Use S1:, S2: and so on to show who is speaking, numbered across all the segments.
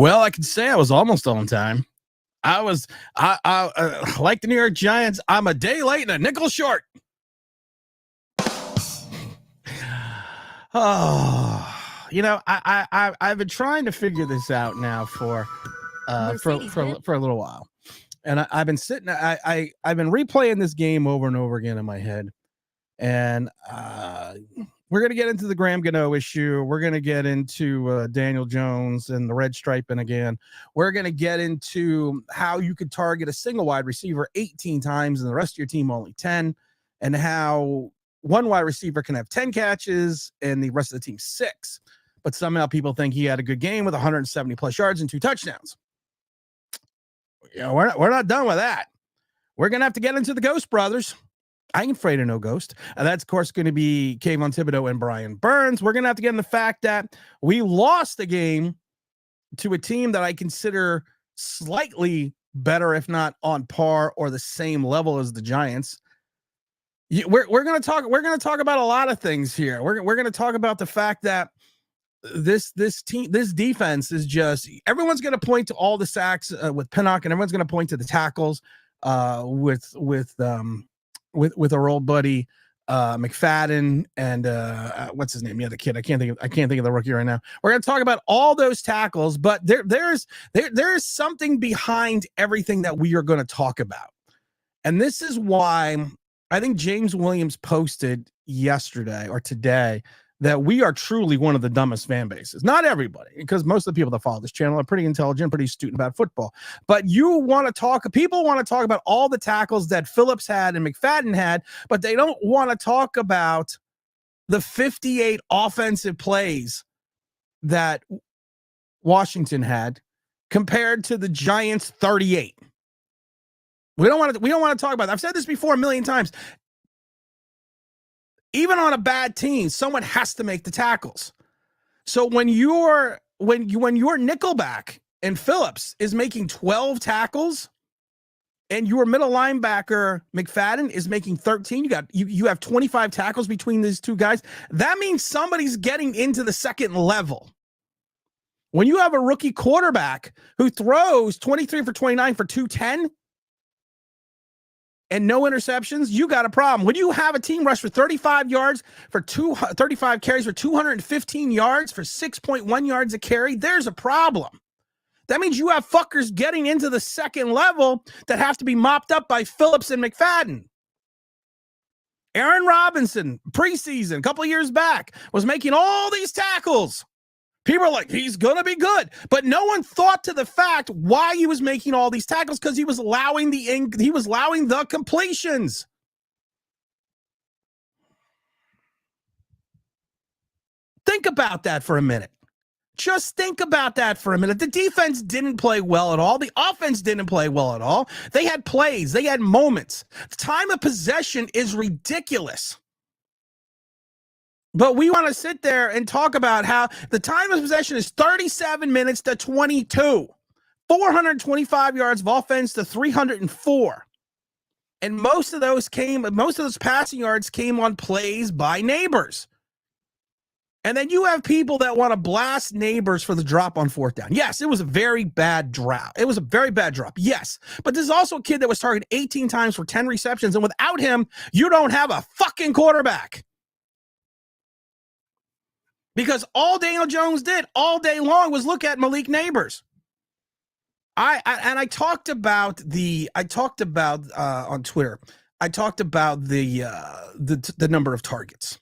S1: Well, I can say I was almost on time. I like the New York Giants, I'm a day late and a nickel short. Oh, I've been trying to figure this out now for a little while, and I've been sitting. I've been replaying this game over and over again in my head, and we're gonna get into the Graham Gano issue. We're gonna get into Daniel Jones and the red striping again. We're gonna get into how you could target a single wide receiver 18 times and the rest of your team only 10, and how one wide receiver can have 10 catches and the rest of the team 6. But somehow people think he had a good game with 170 plus yards and 2 touchdowns. We're not done with that. We're going to have to get into the Ghost Brothers. I ain't afraid of no ghost. And that's, of course, going to be Kayvon Thibodeau and Brian Burns. We're going to have to get in the fact that we lost the game to a team that I consider slightly better, if not on par or the same level as the Giants. We're going to talk about a lot of things here. We're going to talk about the fact that this defense is just, everyone's going to point to all the sacks with Pinnock, and everyone's going to point to the tackles with our old buddy McFadden and what's his name? The other kid. I can't think of the rookie right now. We're going to talk about all those tackles, but there's something behind everything that we are going to talk about. And this is why I think James Williams posted yesterday or today that we are truly one of the dumbest fan bases. Not everybody, because most of the people that follow this channel are pretty intelligent, pretty astute about football. But people want to talk about all the tackles that Phillips had and McFadden had, but they don't want to talk about the 58 offensive plays that Washington had compared to the Giants' 38. We don't want to talk about that. I've said this before a million times. Even on a bad team, someone has to make the tackles. So when your nickelback and Phillips is making 12 tackles and your middle linebacker McFadden is making 13, you have 25 tackles between these two guys. That means somebody's getting into the second level. When you have a rookie quarterback who throws 23 for 29 for 210 and no interceptions, you got a problem. When you have a team rush for 35 yards for 35 carries for 215 yards for 6.1 yards a carry, there's a problem. That means you have fuckers getting into the second level that have to be mopped up by Phillips and McFadden. Aaron Robinson, preseason, a couple of years back, was making all these tackles. People are like, he's going to be good. But no one thought to the fact why he was making all these tackles, because he was allowing the completions. Think about that for a minute. Just think about that for a minute. The defense didn't play well at all. The offense didn't play well at all. They had plays. They had moments. The time of possession is ridiculous. But we want to sit there and talk about how the time of possession is 37 minutes to 22, 425 yards of offense to 304. And most of those passing yards came on plays by Neighbors. And then you have people that want to blast Neighbors for the drop on 4th down. Yes, it was a very bad drop. Yes. But this is also a kid that was targeted 18 times for 10 receptions. And without him, you don't have a fucking quarterback. Because all Daniel Jones did all day long was look at Malik Neighbors. I talked about on Twitter. I talked about the number of targets,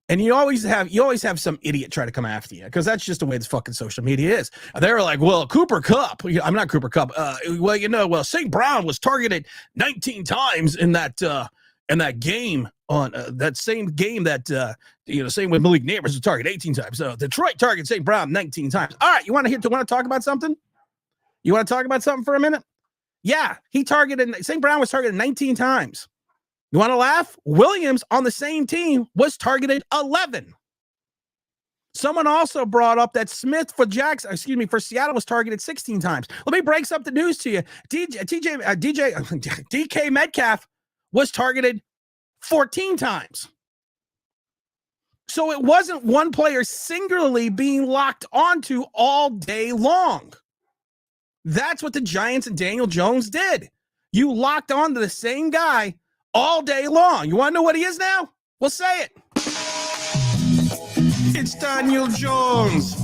S1: and you always have some idiot try to come after you, because that's just the way this fucking social media is. They were like, well, Cooper Kupp. I'm not Cooper Kupp. St. Brown was targeted 19 times in that game. On that same game that, same with Malik Neighbors was targeted 18 times. So Detroit targeted St. Brown 19 times. All right, you want to talk about something? You want to talk about something for a minute? Yeah, St. Brown was targeted 19 times. You want to laugh? Williams on the same team was targeted 11. Someone also brought up that Smith for Seattle was targeted 16 times. Let me break some the news to you. DK Metcalf was targeted 14 times. So it wasn't one player singularly being locked onto all day long. That's what the Giants and Daniel Jones did. You locked on to the same guy all day long. You want to know what he is now? We'll say it. It's Daniel Jones.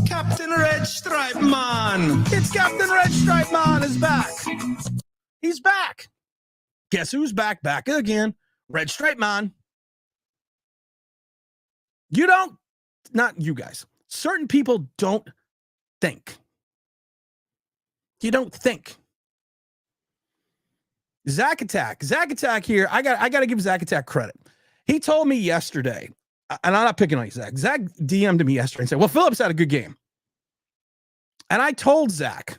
S1: Captain Red Stripe Man. It's Captain Red Stripe Man is back. He's back. Guess who's back? Back again. Red Stripe Man. You don't, not you guys. Certain people don't think. You don't think. Zach Attack here. I got to give Zach Attack credit. He told me yesterday, and I'm not picking on you, Zach. Zach DM'd me yesterday and said, well, Phillips had a good game. And I told Zach,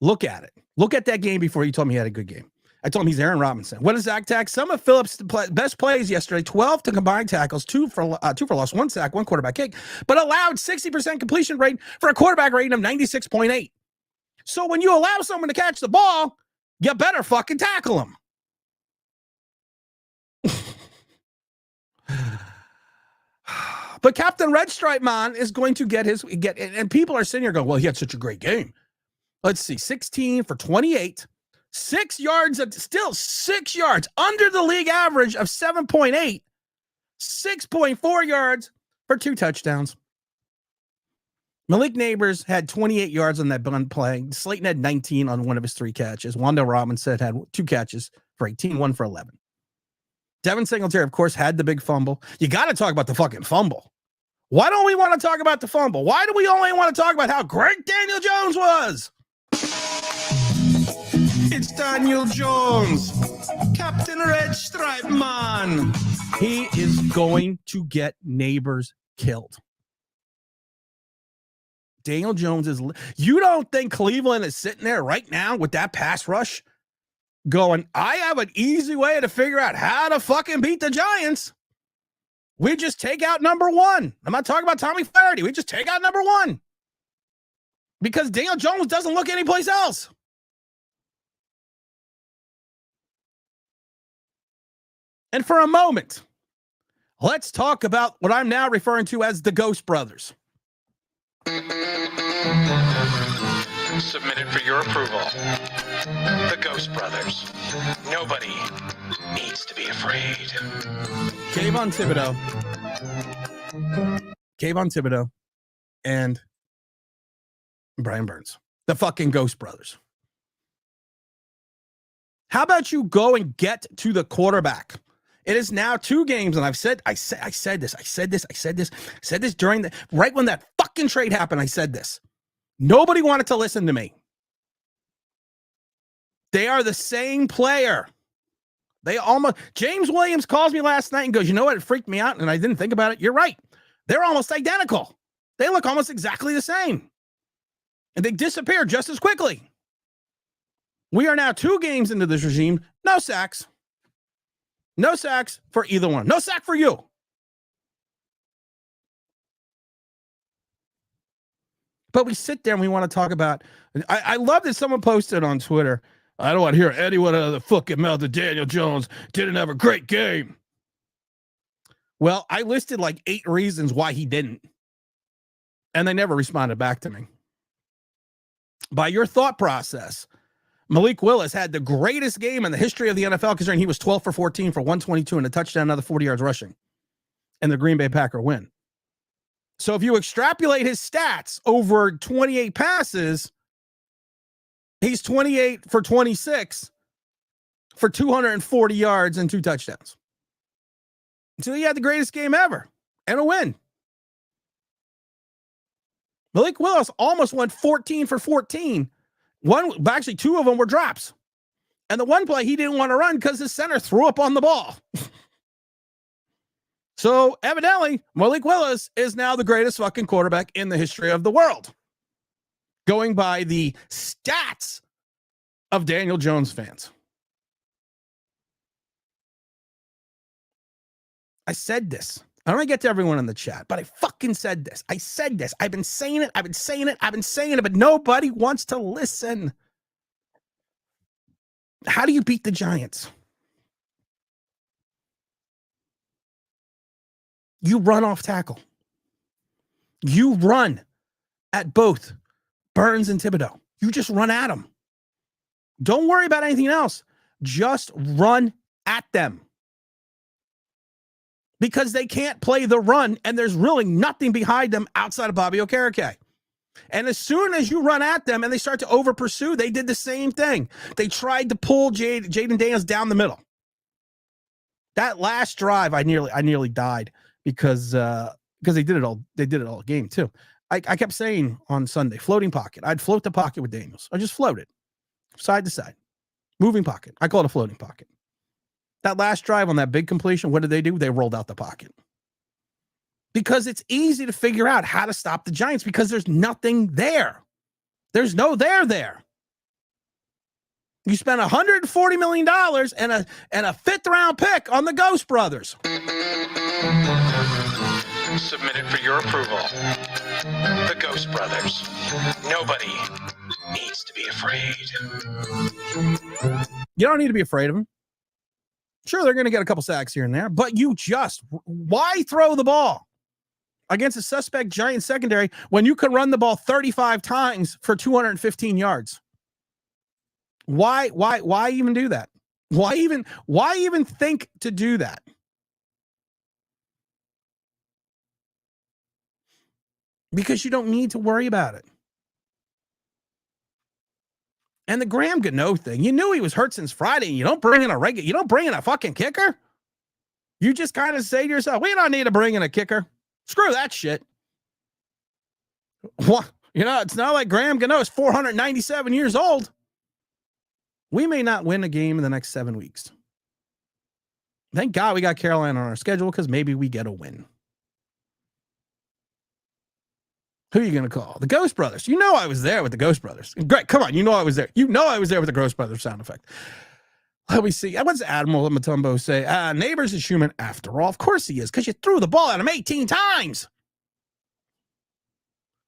S1: look at it. Look at that game before you told me he had a good game. I told him he's Aaron Robinson. What is Zach Attack? Some of Phillips' best plays yesterday, 12 to combined tackles, 2 for loss, 1 sack, 1 quarterback kick, but allowed 60% completion rate for a quarterback rating of 96.8. So when you allow someone to catch the ball, you better fucking tackle him. But Captain Red Stripe Man is going to get and people are sitting here going, well, he had such a great game. Let's see, 16 for 28, 6 yards, still 6 yards under the league average of 7.8, 6.4 yards for 2 touchdowns. Malik Neighbors had 28 yards on that bunt play. Slayton had 19 on one of his 3 catches. Wanda Robinson had 2 catches for 18, 1 for 11. Devin Singletary, of course, had the big fumble. You got to talk about the fucking fumble. Why don't we want to talk about the fumble? Why do we only want to talk about how great Daniel Jones was? It's Daniel Jones, Captain Red Stripe Man. He is going to get Neighbors killed. Daniel Jones is. You don't think Cleveland is sitting there right now with that pass rush going, I have an easy way to figure out how to fucking beat the Giants. We just take out number 1. I'm not talking about Tommy Flaherty. We just take out number 1. Because Daniel Jones doesn't look anyplace else. And for a moment, let's talk about what I'm now referring to as the Ghost Brothers.
S2: Submitted for your approval. The Ghost Brothers. Nobody needs to be afraid.
S1: Kayvon Thibodeau, and Brian Burns. The fucking Ghost Brothers. How about you go and get to the quarterback? It is now 2 games, and I said this during right when that fucking trade happened. I said this. Nobody wanted to listen to me. They are the same player. James Williams calls me last night and goes, you know what? It freaked me out, and I didn't think about it. You're right. They're almost identical. They look almost exactly the same. And they disappear just as quickly. We are now 2 games into this regime. No sacks. No sacks for either one. No sack for you. But we sit there and we want to talk about. I love that someone posted on Twitter. I don't want to hear anyone out of the fucking mouth of Daniel Jones didn't have a great game. Well, I listed like 8 reasons why he didn't. And they never responded back to me. By your thought process, Malik Willis had the greatest game in the history of the NFL, considering he was 12 for 14 for 122 and a touchdown, another 40 yards rushing, and the Green Bay Packer win. So if you extrapolate his stats over 28 passes, he's 28 for 26 for 240 yards and 2 touchdowns. So he had the greatest game ever and a win. Malik Willis almost went 14 for 14. Actually, 2 of them were drops. And the one play he didn't want to run because his center threw up on the ball. So evidently, Malik Willis is now the greatest fucking quarterback in the history of the world. Going by the stats of Daniel Jones fans. I said this. I don't want to get to everyone in the chat, but I fucking said this. I said this. I've been saying it, but nobody wants to listen. How do you beat the Giants? You run off tackle. You run at both Burns and Thibodeau. You just run at them. Don't worry about anything else. Just run at them. Because they can't play the run, and there's really nothing behind them outside of Bobby Okereke. And as soon as you run at them and they start to over pursue, they did the same thing. They tried to pull Jaden Daniels down the middle. That last drive, I nearly died because they did it all. They did it all game too. I kept saying on Sunday, floating pocket. I'd float the pocket with Daniels. I just float it side to side, moving pocket. I call it a floating pocket. That last drive on that big completion, what did they do? They rolled out the pocket. Because it's easy to figure out how to stop the Giants because there's nothing there. There's no there. You spent $140 million and a fifth-round pick on the Ghost Brothers.
S2: Submitted for your approval. The Ghost Brothers. Nobody needs to be afraid.
S1: You don't need to be afraid of them. Sure, they're going to get a couple sacks here and there, but why throw the ball against a suspect Giant secondary when you can run the ball 35 times for 215 yards? Why even do that? Why even think to do that? Because you don't need to worry about it. And the Graham Gano thing, you knew he was hurt since Friday. You don't bring in a fucking kicker. You just kind of say to yourself, we don't need to bring in a kicker. Screw that shit. What? It's not like Graham Gano is 497 years old. We may not win a game in the next 7 weeks. Thank God we got Carolina on our schedule because maybe we get a win. Who are you going to call? The Ghost Brothers. You know I was there with the Ghost Brothers. Greg, come on. You know I was there. You know I was there with the Ghost Brothers sound effect. Let me see. What's Admiral Matumbo say? Neighbors is human after all. Of course he is, because you threw the ball at him 18 times.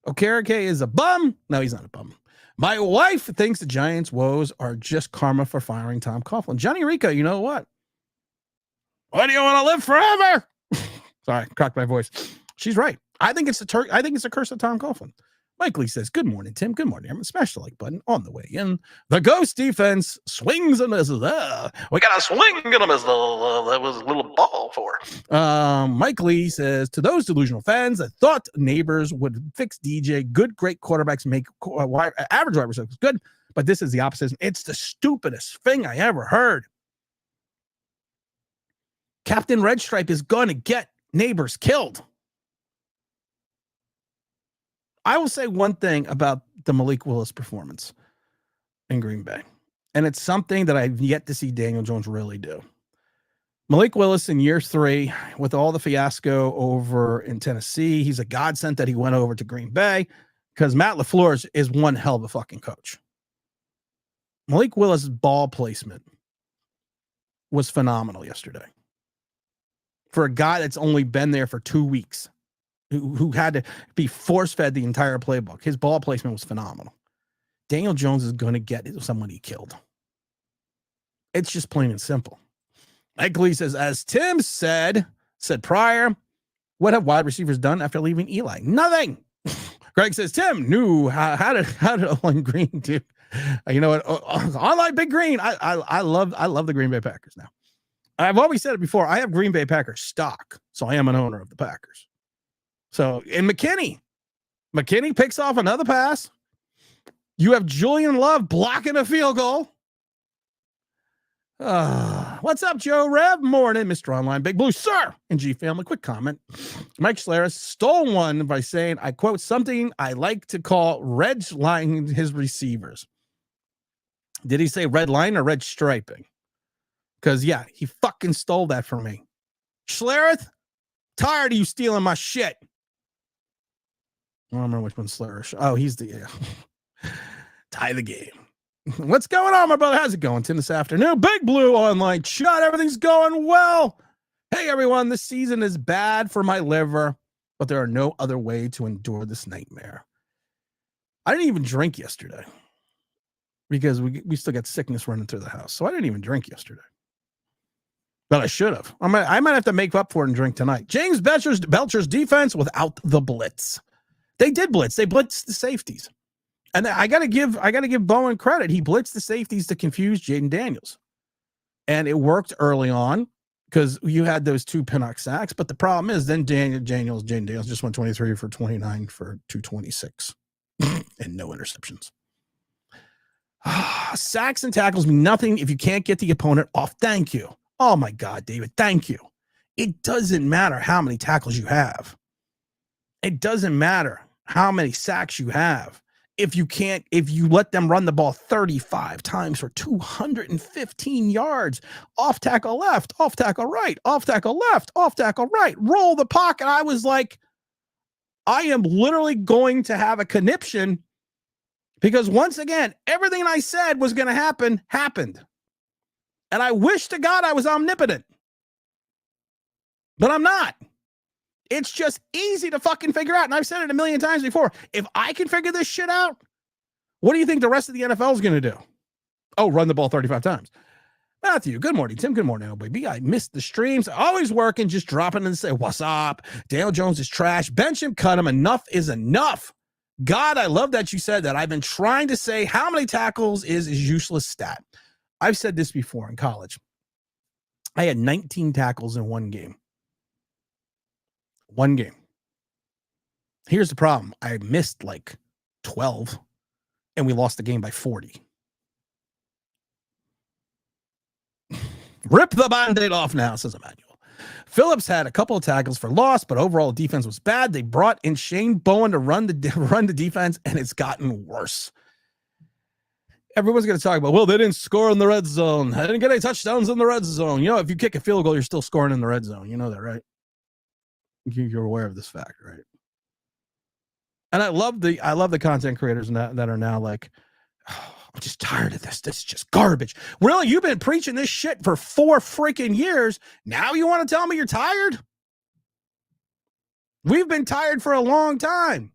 S1: Okereke is a bum. No, he's not a bum. My wife thinks the Giants' woes are just karma for firing Tom Coughlin. Johnny Rico, you know what? Why do you want to live forever? Sorry, cracked my voice. She's right. I think it's a curse of Tom Coughlin. Mike Lee says, good morning, Tim. Good morning. I'm smash the like button on the way in. The Ghost defense swings and misses. We got a swing and a miss. That was a little ball for. Mike Lee says, to those delusional fans that thought neighbors would fix DJ, great quarterbacks make average wide receivers good, but this is the opposite. It's the stupidest thing I ever heard. Captain Red Stripe is going to get neighbors killed. I will say one thing about the Malik Willis performance in Green Bay, and it's something that I've yet to see Daniel Jones really do. Malik Willis in year 3, with all the fiasco over in Tennessee, he's a godsend that he went over to Green Bay because Matt LaFleur is one hell of a fucking coach. Malik Willis' ball placement was phenomenal yesterday. For a guy that's only been there for 2 weeks, who had to be force-fed the entire playbook. His ball placement was phenomenal. Daniel Jones is going to get somebody killed. It's just plain and simple. Mike Lee says, as Tim said prior, what have wide receivers done after leaving Eli? Nothing. Greg says, Tim knew how did Online Green do? You know what? Online Big Green. I love the Green Bay Packers now. I've always said it before. I have Green Bay Packers stock, so I am an owner of the Packers. So, and McKinney picks off another pass. You have Julian Love blocking a field goal. What's up, Joe Rev? Morning, Mr. Online Big Blue, sir. And G family, quick comment. Mike Schleris stole one by saying, I quote, something I like to call red lining his receivers. Did he say red line or red striping? Because, yeah, he fucking stole that from me. Schlereth, tired of you stealing my shit. I don't remember which one's Slurish. Oh, he's the tie the game. What's going on, my brother? How's it going, Tim, this afternoon? Big Blue online chat. Everything's going well. Hey, everyone. This season is bad for my liver, but there are no other way to endure this nightmare. I didn't even drink yesterday because we still got sickness running through the house. So I didn't even drink yesterday. But I should have. I might have to make up for it and drink tonight. James Belcher's defense without the blitz. They did blitz. They blitzed the safeties. And I gotta give Bowen credit. He blitzed the safeties to confuse Jaden Daniels. And it worked early on because you had those 2 pinnock sacks. But the problem is then Jaden Daniels just went 23 for 29 for 226 and no interceptions. Sacks and tackles mean nothing if you can't get the opponent off. Thank you. Oh my God, David, thank you. It doesn't matter how many tackles you have. It doesn't matter how many sacks you have. If you let them run the ball 35 times for 215 yards, off tackle left, off tackle right, off tackle left, off tackle right, roll the pocket. I was like, I am literally going to have a conniption because once again, everything I said was going to happen, happened. And I wish to God I was omnipotent. But I'm not. It's just easy to fucking figure out. And I've said it a million times before. If I can figure this shit out, what do you think the rest of the NFL is going to do? Oh, run the ball 35 times. Matthew, good morning. Tim, good morning. Oh, baby, I missed the streams. Always working, just dropping and say, what's up? Daniel Jones is trash. Bench him, cut him. Enough is enough. God, I love that you said that. I've been trying to say how many tackles is useless stat. I've said this before in college. I had 19 tackles in one game. One game. Here's the problem. I missed like 12 and we lost the game by 40. Rip the Band-Aid off now, says Emmanuel. Phillips had a couple of tackles for loss, but overall defense was bad. They brought in Shane Bowen to run the defense, and it's gotten worse. Everyone's going to talk about, well, they didn't score in the red zone. They didn't get any touchdowns in the red zone. You know, if you kick a field goal, you're still scoring in the red zone. You know that, right? You're aware of this fact, right? And I love the content creators that are now like, oh, I'm just tired of this. This is just garbage. Really? You've been preaching this shit for 4 freaking years. Now you want to tell me you're tired? We've been tired for a long time.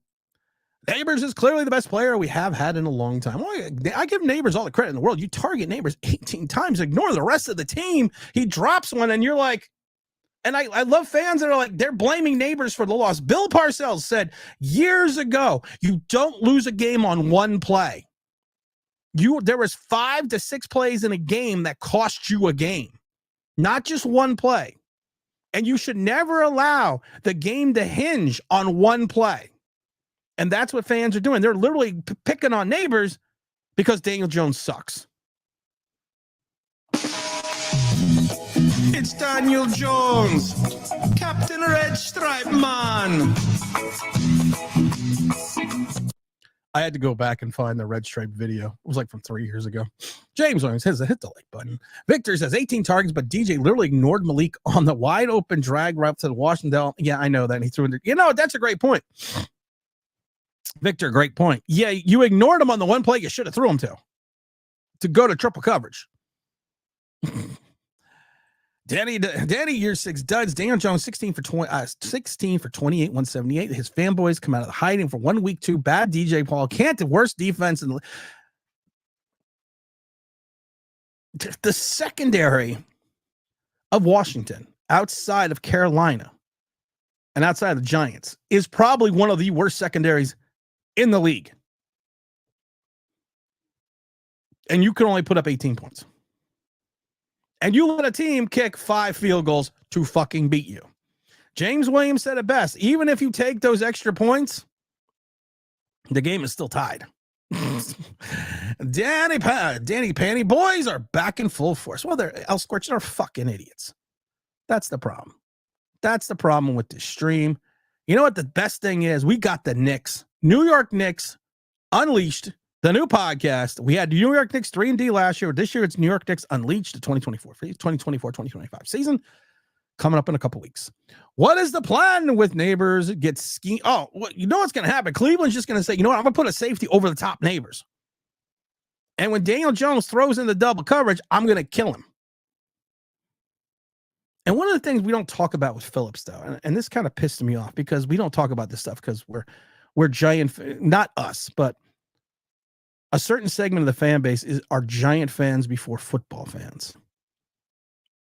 S1: Neighbors is clearly the best player we have had in a long time. Well, I give Neighbors all the credit in the world. You target Neighbors 18 times, ignore the rest of the team. He drops one and you're like, and I love fans that are like, they're blaming Neighbors for the loss. Bill Parcells said years ago, you don't lose a game on one play. There was 5 to 6 plays in a game that cost you a game, not just one play. And you should never allow the game to hinge on one play. And that's what fans are doing. They're literally picking on Neighbors because Daniel Jones sucks. It's Daniel Jones, Captain Red Stripe Man. I had to go back and find the Red Stripe video. It was like from 3 years ago. James Williams says, hit the like button. Victor says 18 targets, but DJ literally ignored Malik on the wide open drag route to the Washington. Yeah, I know that. And he threw it. You know, that's a great point. Victor, great point. Yeah, you ignored him on the one play you should have threw him to go to triple coverage. Danny, year 6 duds. Daniel Jones, 16 for 28, 178. His fanboys come out of the hiding for 1 week, 2. Bad DJ Paul. Can't the worst defense in the secondary of Washington, outside of Carolina and outside of the Giants, is probably one of the worst secondaries in the league. And you can only put up 18 points. And you let a team kick 5 field goals to fucking beat you. James Williams said it best. Even if you take those extra points, the game is still tied. Danny Panty boys are back in full force. Well, they're fucking idiots. That's the problem. That's the problem with this stream. You know what the best thing is? We got the Knicks. New York Knicks Unleashed, the new podcast. We had New York Knicks 3-D last year. This year it's New York Knicks Unleashed, the 2024-2025 season coming up in a couple weeks. What is the plan with Neighbors? Get ski. Oh, well, you know what's going to happen? Cleveland's just going to say, you know what? I'm going to put a safety over the top Neighbors. And when Daniel Jones throws in the double coverage, I'm going to kill him. And one of the things we don't talk about with Phillips, though, and this kind of pissed me off because we don't talk about this stuff because we're giant, not us, but a certain segment of the fan base are giant fans before football fans.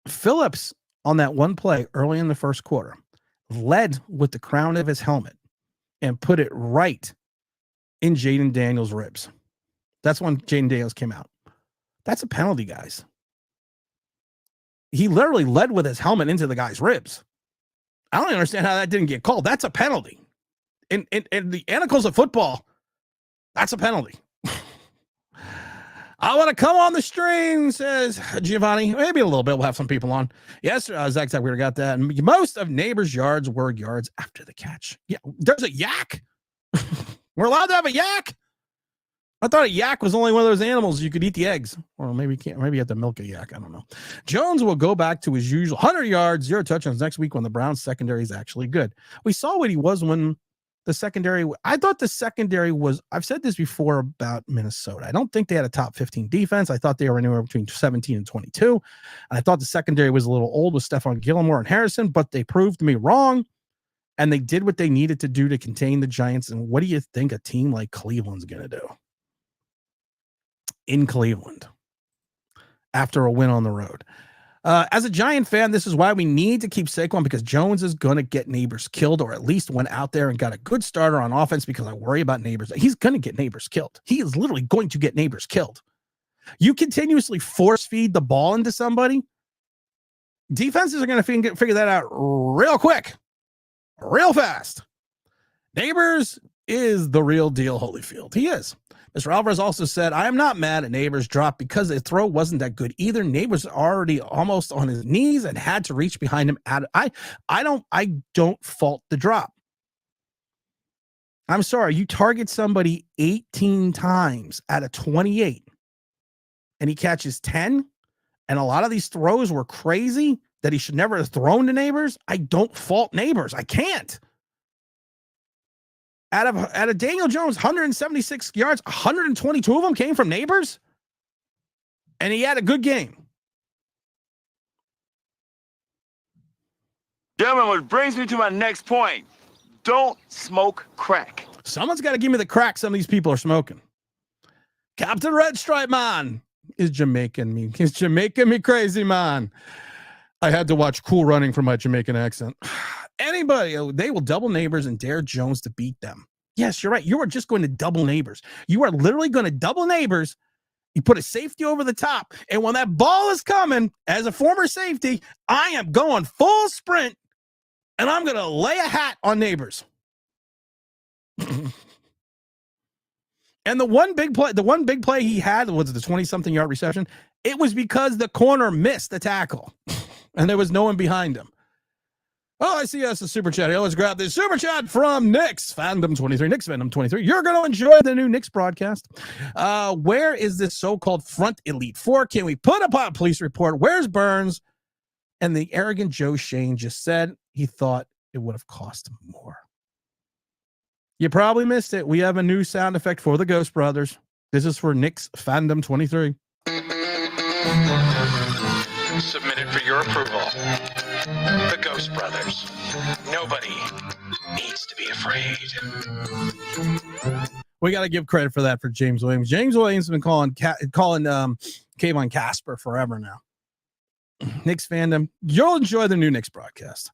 S1: Phillips, on that one play early in the first quarter, led with the crown of his helmet and put it right in Jaden Daniels' ribs. That's when Jaden Daniels came out. That's a penalty, guys. He literally led with his helmet into the guy's ribs. I don't understand how that didn't get called. That's a penalty. In the anacles of football, that's a penalty. I want to come on the stream, says Giovanni. Maybe a little bit. We'll have some people on. Yes, Zach, we got that. And most of neighbors' yards were yards after the catch. Yeah, there's a yak. We're allowed to have a yak. I thought a yak was only one of those animals you could eat the eggs. Or maybe you can't. Maybe you have to milk a yak. I don't know. Jones will go back to his usual 100 yards, 0 touchdowns next week when the Browns secondary is actually good. We saw what he was when the secondary. I thought the secondary was. I've said this before about Minnesota. I don't think they had a top 15 defense. I thought they were anywhere between 17 and 22. And I thought the secondary was a little old with Stephon Gilmore and Harrison, but they proved me wrong. And they did what they needed to do to contain the Giants. And what do you think a team like Cleveland's going to do? In Cleveland after a win on the road. As a Giant fan, this is why we need to keep Saquon, because Jones is going to get Neighbors killed, or at least went out there and got a good starter on offense, because I worry about Neighbors. He's going to get Neighbors killed. He is literally going to get Neighbors killed. You continuously force feed the ball into somebody, defenses are going to figure that out real quick, real fast. Neighbors is the real deal, Holyfield. He is. Mr. Alvarez also said, I am not mad at Neighbors' drop because the throw wasn't that good either. Neighbors already almost on his knees and had to reach behind him. I don't fault the drop. I'm sorry. You target somebody 18 times out of 28 and he catches 10. And a lot of these throws were crazy that he should never have thrown to Neighbors. I don't fault Neighbors. I can't. Out of Daniel Jones, 176 yards, 122 of them came from Neighbors. And he had a good game.
S3: Gentlemen, which brings me to my next point. Don't smoke crack.
S1: Someone's got to give me the crack some of these people are smoking. Captain Red Stripe Man is Jamaican me. He's Jamaican me crazy, man. I had to watch Cool Running for my Jamaican accent. Anybody, they will double Neighbors and dare Jones to beat them. Yes, you're right. You are just going to double Neighbors. You are literally going to double Neighbors. You put a safety over the top. And when that ball is coming, as a former safety, I am going full sprint and I'm going to lay a hat on Neighbors. And the one big play he had was the 20-something yard reception. It was because the corner missed the tackle and there was no one behind him. Oh, I see us a super chat here. Let's grab this super chat from Knicks Fandom 23. Knicks Fandom 23. You're going to enjoy the new Knicks broadcast. Where is this so-called front elite for? Can we put up a police report? Where's Burns? And the arrogant Joe Shane just said he thought it would have cost more. You probably missed it. We have a new sound effect for the Ghost Brothers. This is for Knicks Fandom 23.
S2: Submitted for your approval. The Ghost Brothers. Nobody needs to be afraid.
S1: We got to give credit for that for James Williams. James Williams has been calling Kayvon Casper forever now. Knicks fandom, you'll enjoy the new Knicks broadcast.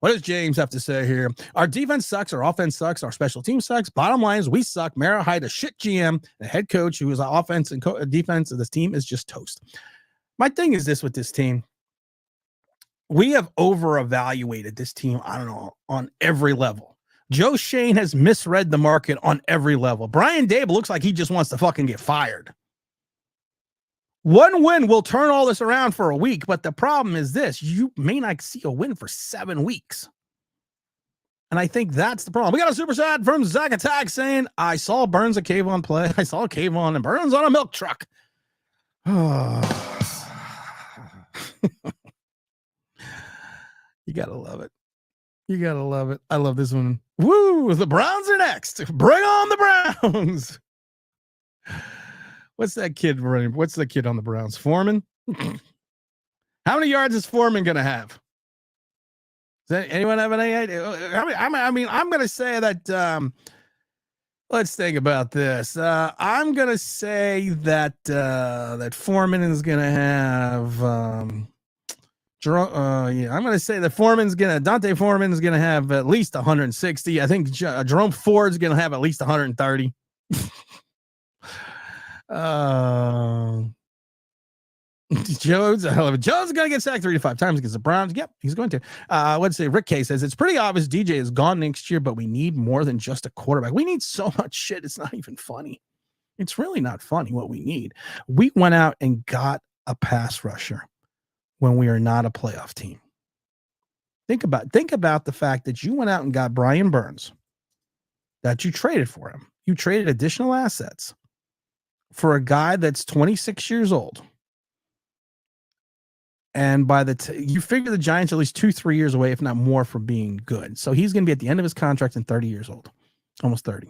S1: What does James have to say here? Our defense sucks. Our offense sucks. Our special team sucks. Bottom line is we suck. Mara hired a shit GM, the head coach who is an offense and defense of this team is just toast. My thing is this with this team. We have over-evaluated this team, I don't know, on every level. Joe Shane has misread the market on every level. Brian Dable looks like he just wants to fucking get fired. One win will turn all this around for a week, but the problem is this. You may not see a win for 7 weeks. And I think that's the problem. We got a super chat from Zach Attack saying, I saw Burns at Kayvon play. I saw Kayvon and Burns on a milk truck. You gotta love it. You gotta love it. I love this one. Woo! The Browns are next. Bring on the Browns. What's that kid running? What's the kid on the Browns? Foreman? How many yards is Foreman gonna have? Does anyone have any idea? I mean, I'm gonna say that. Let's think about this. I'm gonna say that that Foreman is gonna have. I'm gonna say that Dante Foreman is gonna have at least 160. I think Jerome Ford's gonna have at least 130. Jones going to get sacked 3 to 5 times against the Browns. Yep, he's going to. Let's say Rick K says it's pretty obvious DJ is gone next year, but we need more than just a quarterback. We need so much shit. It's not even funny. It's really not funny what we need. We went out and got a pass rusher when we are not a playoff team. Think about the fact that you went out and got Brian Burns, that you traded for him. You traded additional assets for a guy that's 26 years old. And by you figure the Giants are at least 2-3 years away, if not more, from being good. So he's going to be at the end of his contract and 30 years old, almost 30.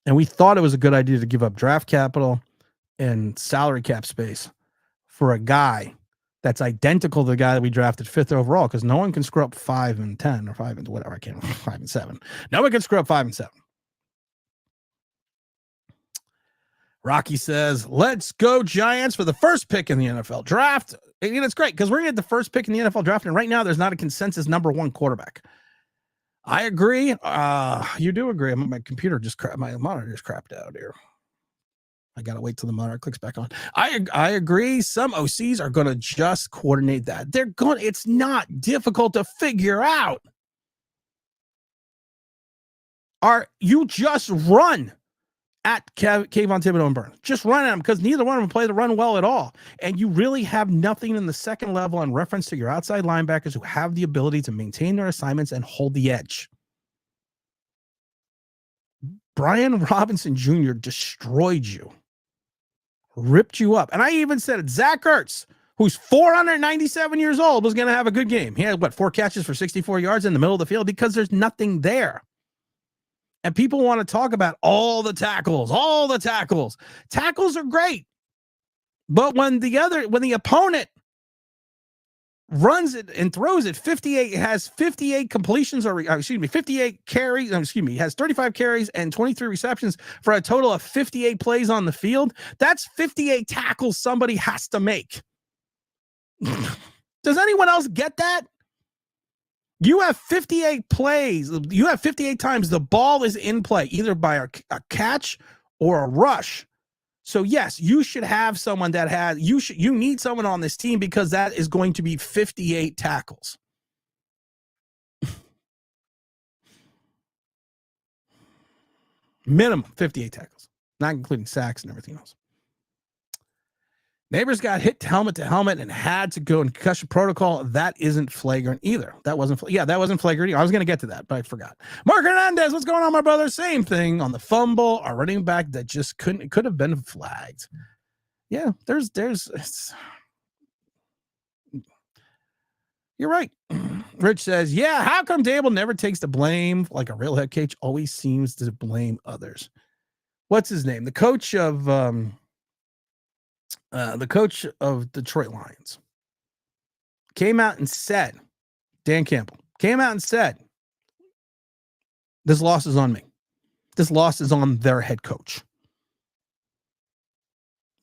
S1: And we thought it was a good idea to give up draft capital and salary cap space for a guy that's identical to the guy that we drafted 5th overall, because no one can screw up 5 and 10 or 5 and whatever. I can't 5 and 7. No one can screw up 5 and 7. Rocky says, let's go Giants for the first pick in the NFL draft. And it's great because we're going to get the first pick in the NFL draft. And right now there's not a consensus number 1 quarterback. I agree. You do agree. My computer my monitor just crapped out here. I got to wait till the monitor clicks back on. I agree. Some OCs are going to just coordinate that. It's not difficult to figure out. You just run at Kayvon Thibodeau and Burns. Just run at them because neither one of them play the run well at all. And you really have nothing in the second level in reference to your outside linebackers who have the ability to maintain their assignments and hold the edge. Brian Robinson Jr. destroyed you. Ripped you up. And I even said it. Zach Ertz, who's 497 years old, was going to have a good game. He had, 4 catches for 64 yards in the middle of the field because there's nothing there. And people want to talk about all the tackles. Tackles are great. But when the opponent runs it and throws it 58 completions, or 58 carries, has 35 carries and 23 receptions for a total of 58 plays on the field. That's 58 tackles somebody has to make. Does anyone else get that? You have 58 plays. You have 58 times the ball is in play, either by a catch or a rush. So yes, you should have someone that has, you need someone on this team because that is going to be 58 tackles. Minimum 58 tackles, not including sacks and everything else. Neighbors got hit helmet to helmet and had to go in concussion protocol. That isn't flagrant either. That wasn't flagrant either. I was going to get to that, but I forgot. Mark Hernandez, what's going on, my brother? Same thing on the fumble. Our running back that just could have been flagged. Yeah, you're right. Rich says, yeah, how come Dable never takes the blame like a real head coach? Always seems to blame others. What's his name? The coach of Detroit Lions came out and said, Dan Campbell came out and said, this loss is on me. This loss is on their head coach.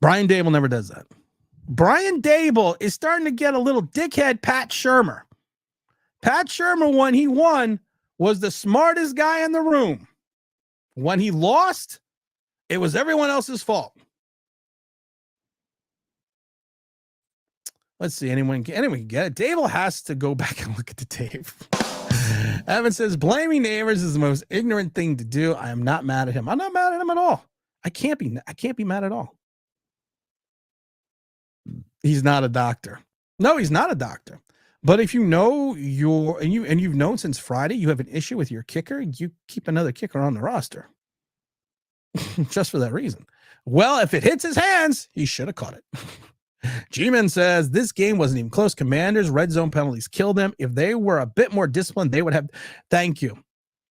S1: Brian Dable never does that. Brian Dable is starting to get a little dickhead Pat Shurmur. Pat Shurmur, when he won, was the smartest guy in the room. When he lost, it was everyone else's fault. Let's see. Anyone can get it. Dable has to go back and look at the tape. Evan says, blaming neighbors is the most ignorant thing to do. I am not mad at him. I'm not mad at him at all. I can't be mad at all. He's not a doctor. No, he's not a doctor. But if you know you've known since Friday, you have an issue with your kicker, you keep another kicker on the roster. Just for that reason. Well, if it hits his hands, he should have caught it. GMEN says this game wasn't even close. Commanders' red zone penalties killed them. If they were a bit more disciplined, they would have. Thank you.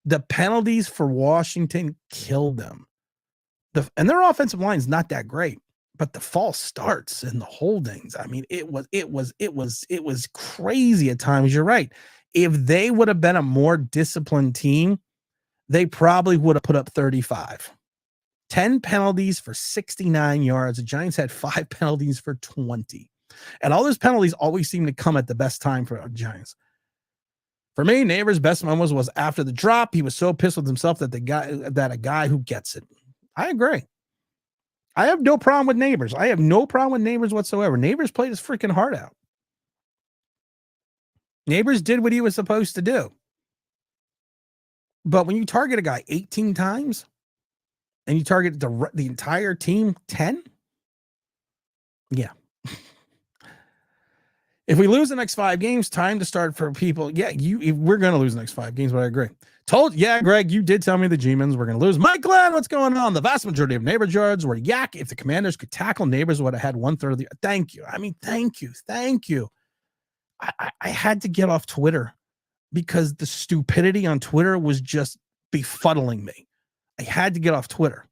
S1: The penalties for Washington killed them. And their offensive line is not that great, but the false starts and the holdings. I mean, it was crazy at times. You're right. If they would have been a more disciplined team, they probably would have put up 35. 10 penalties for 69 yards. The Giants had 5 penalties for 20. And all those penalties always seem to come at the best time for our Giants. For me, Neighbors' best moment was after the drop. He was so pissed with himself that a guy who gets it. I agree. I have no problem with Neighbors. I have no problem with Neighbors whatsoever. Neighbors played his freaking heart out. Neighbors did what he was supposed to do. But when you target a guy 18 times and you target the entire team 10, yeah. If we lose the next 5 games, time to start for people. Yeah, we're going to lose the next 5 games, but I agree. Yeah, Greg, you did tell me the G-Mens were going to lose. Mike Glenn, what's going on? The vast majority of Neighbors yards were yak. If the Commanders could tackle Neighbors, would have had 1/3 of the. Thank you. I mean, thank you. I had to get off Twitter because the stupidity on Twitter was just befuddling me. I had to get off Twitter.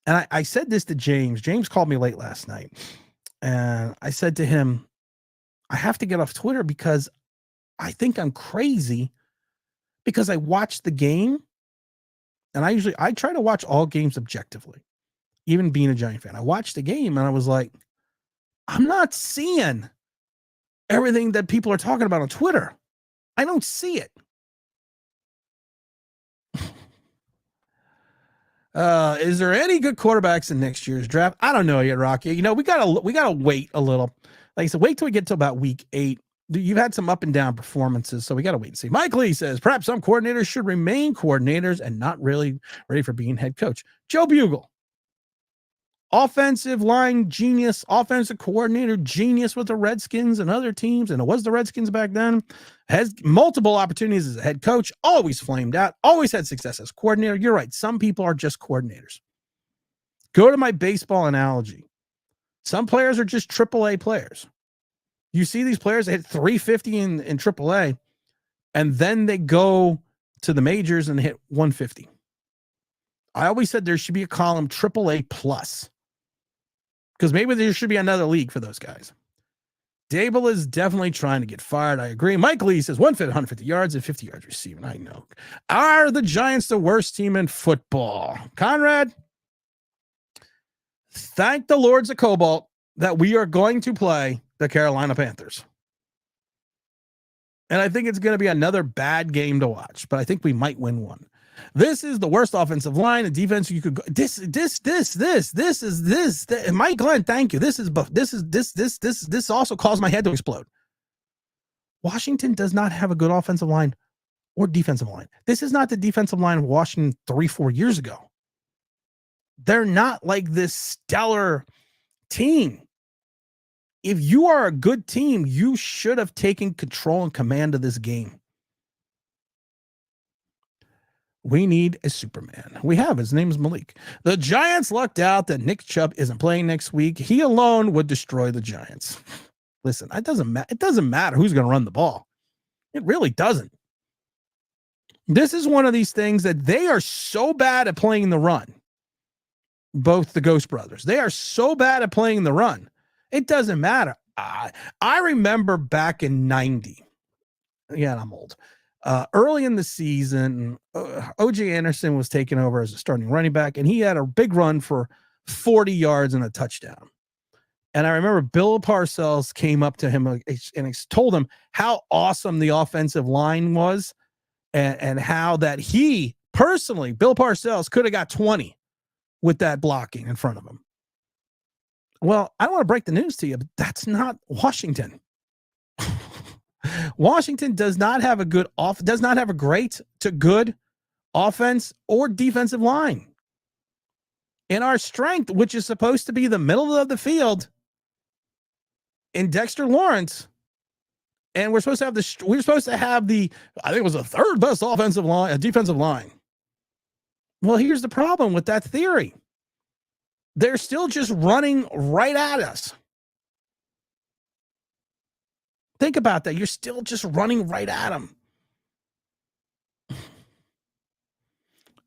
S1: And I said this to James. James called me late last night. And I said to him, I have to get off Twitter because I think I'm crazy because I watched the game. And I try to watch all games objectively, even being a Giant fan. I watched the game and I was like, I'm not seeing everything that people are talking about on Twitter. I don't see it. Is there any good quarterbacks in next year's draft? I don't know yet, Rocky. You know, we gotta wait a little. Like I said, wait till we get to about week 8. You've had some up and down performances, so we gotta wait and see. Mike Lee says perhaps some coordinators should remain coordinators and not really ready for being head coach. Joe Bugle, offensive line genius, offensive coordinator genius with the Redskins and other teams, and it was the Redskins back then. Has multiple opportunities as a head coach, always flamed out, always had success as coordinator. You're right. Some people are just coordinators. Go to my baseball analogy. Some players are just AAA players. You see these players that hit 350 in AAA, and then they go to the majors and hit 150. I always said there should be a column AAA plus, because maybe there should be another league for those guys. Dable is definitely trying to get fired. I agree. Mike Lee says 150 yards and 50 yards receiving. I know. Are the Giants the worst team in football? Conrad, thank the Lords of Cobalt that we are going to play the Carolina Panthers. And I think it's going to be another bad game to watch, but I think we might win one. This is the worst offensive line and defense you could go. This. Mike Glenn, thank you. This also caused my head to explode. Washington does not have a good offensive line or defensive line. This is not the defensive line of Washington 3-4 years ago. They're not like this stellar team. If you are a good team, you should have taken control and command of this game. We need a Superman. We have. His name is Malik. The Giants lucked out that Nick Chubb isn't playing next week. He alone would destroy the Giants. Listen, it doesn't matter who's going to run the ball. It really doesn't. This is one of these things that they are so bad at playing the run. Both the Ghost brothers. They are so bad at playing the run. It doesn't matter. I remember back in 90. Yeah, I'm old. Early in the season, O.J. Anderson was taken over as a starting running back, and he had a big run for 40 yards and a touchdown. And I remember Bill Parcells came up to him and told him how awesome the offensive line was, and how that he personally, Bill Parcells, could have got 20 with that blocking in front of him. Well, I don't want to break the news to you, but that's not Washington. Washington does not have a great to good offense or defensive line. In our strength, which is supposed to be the middle of the field, in Dexter Lawrence, and we're supposed to have the I think it was the third best defensive line. Well, here's the problem with that theory. They're still just running right at us. Think about that. You're still just running right at them.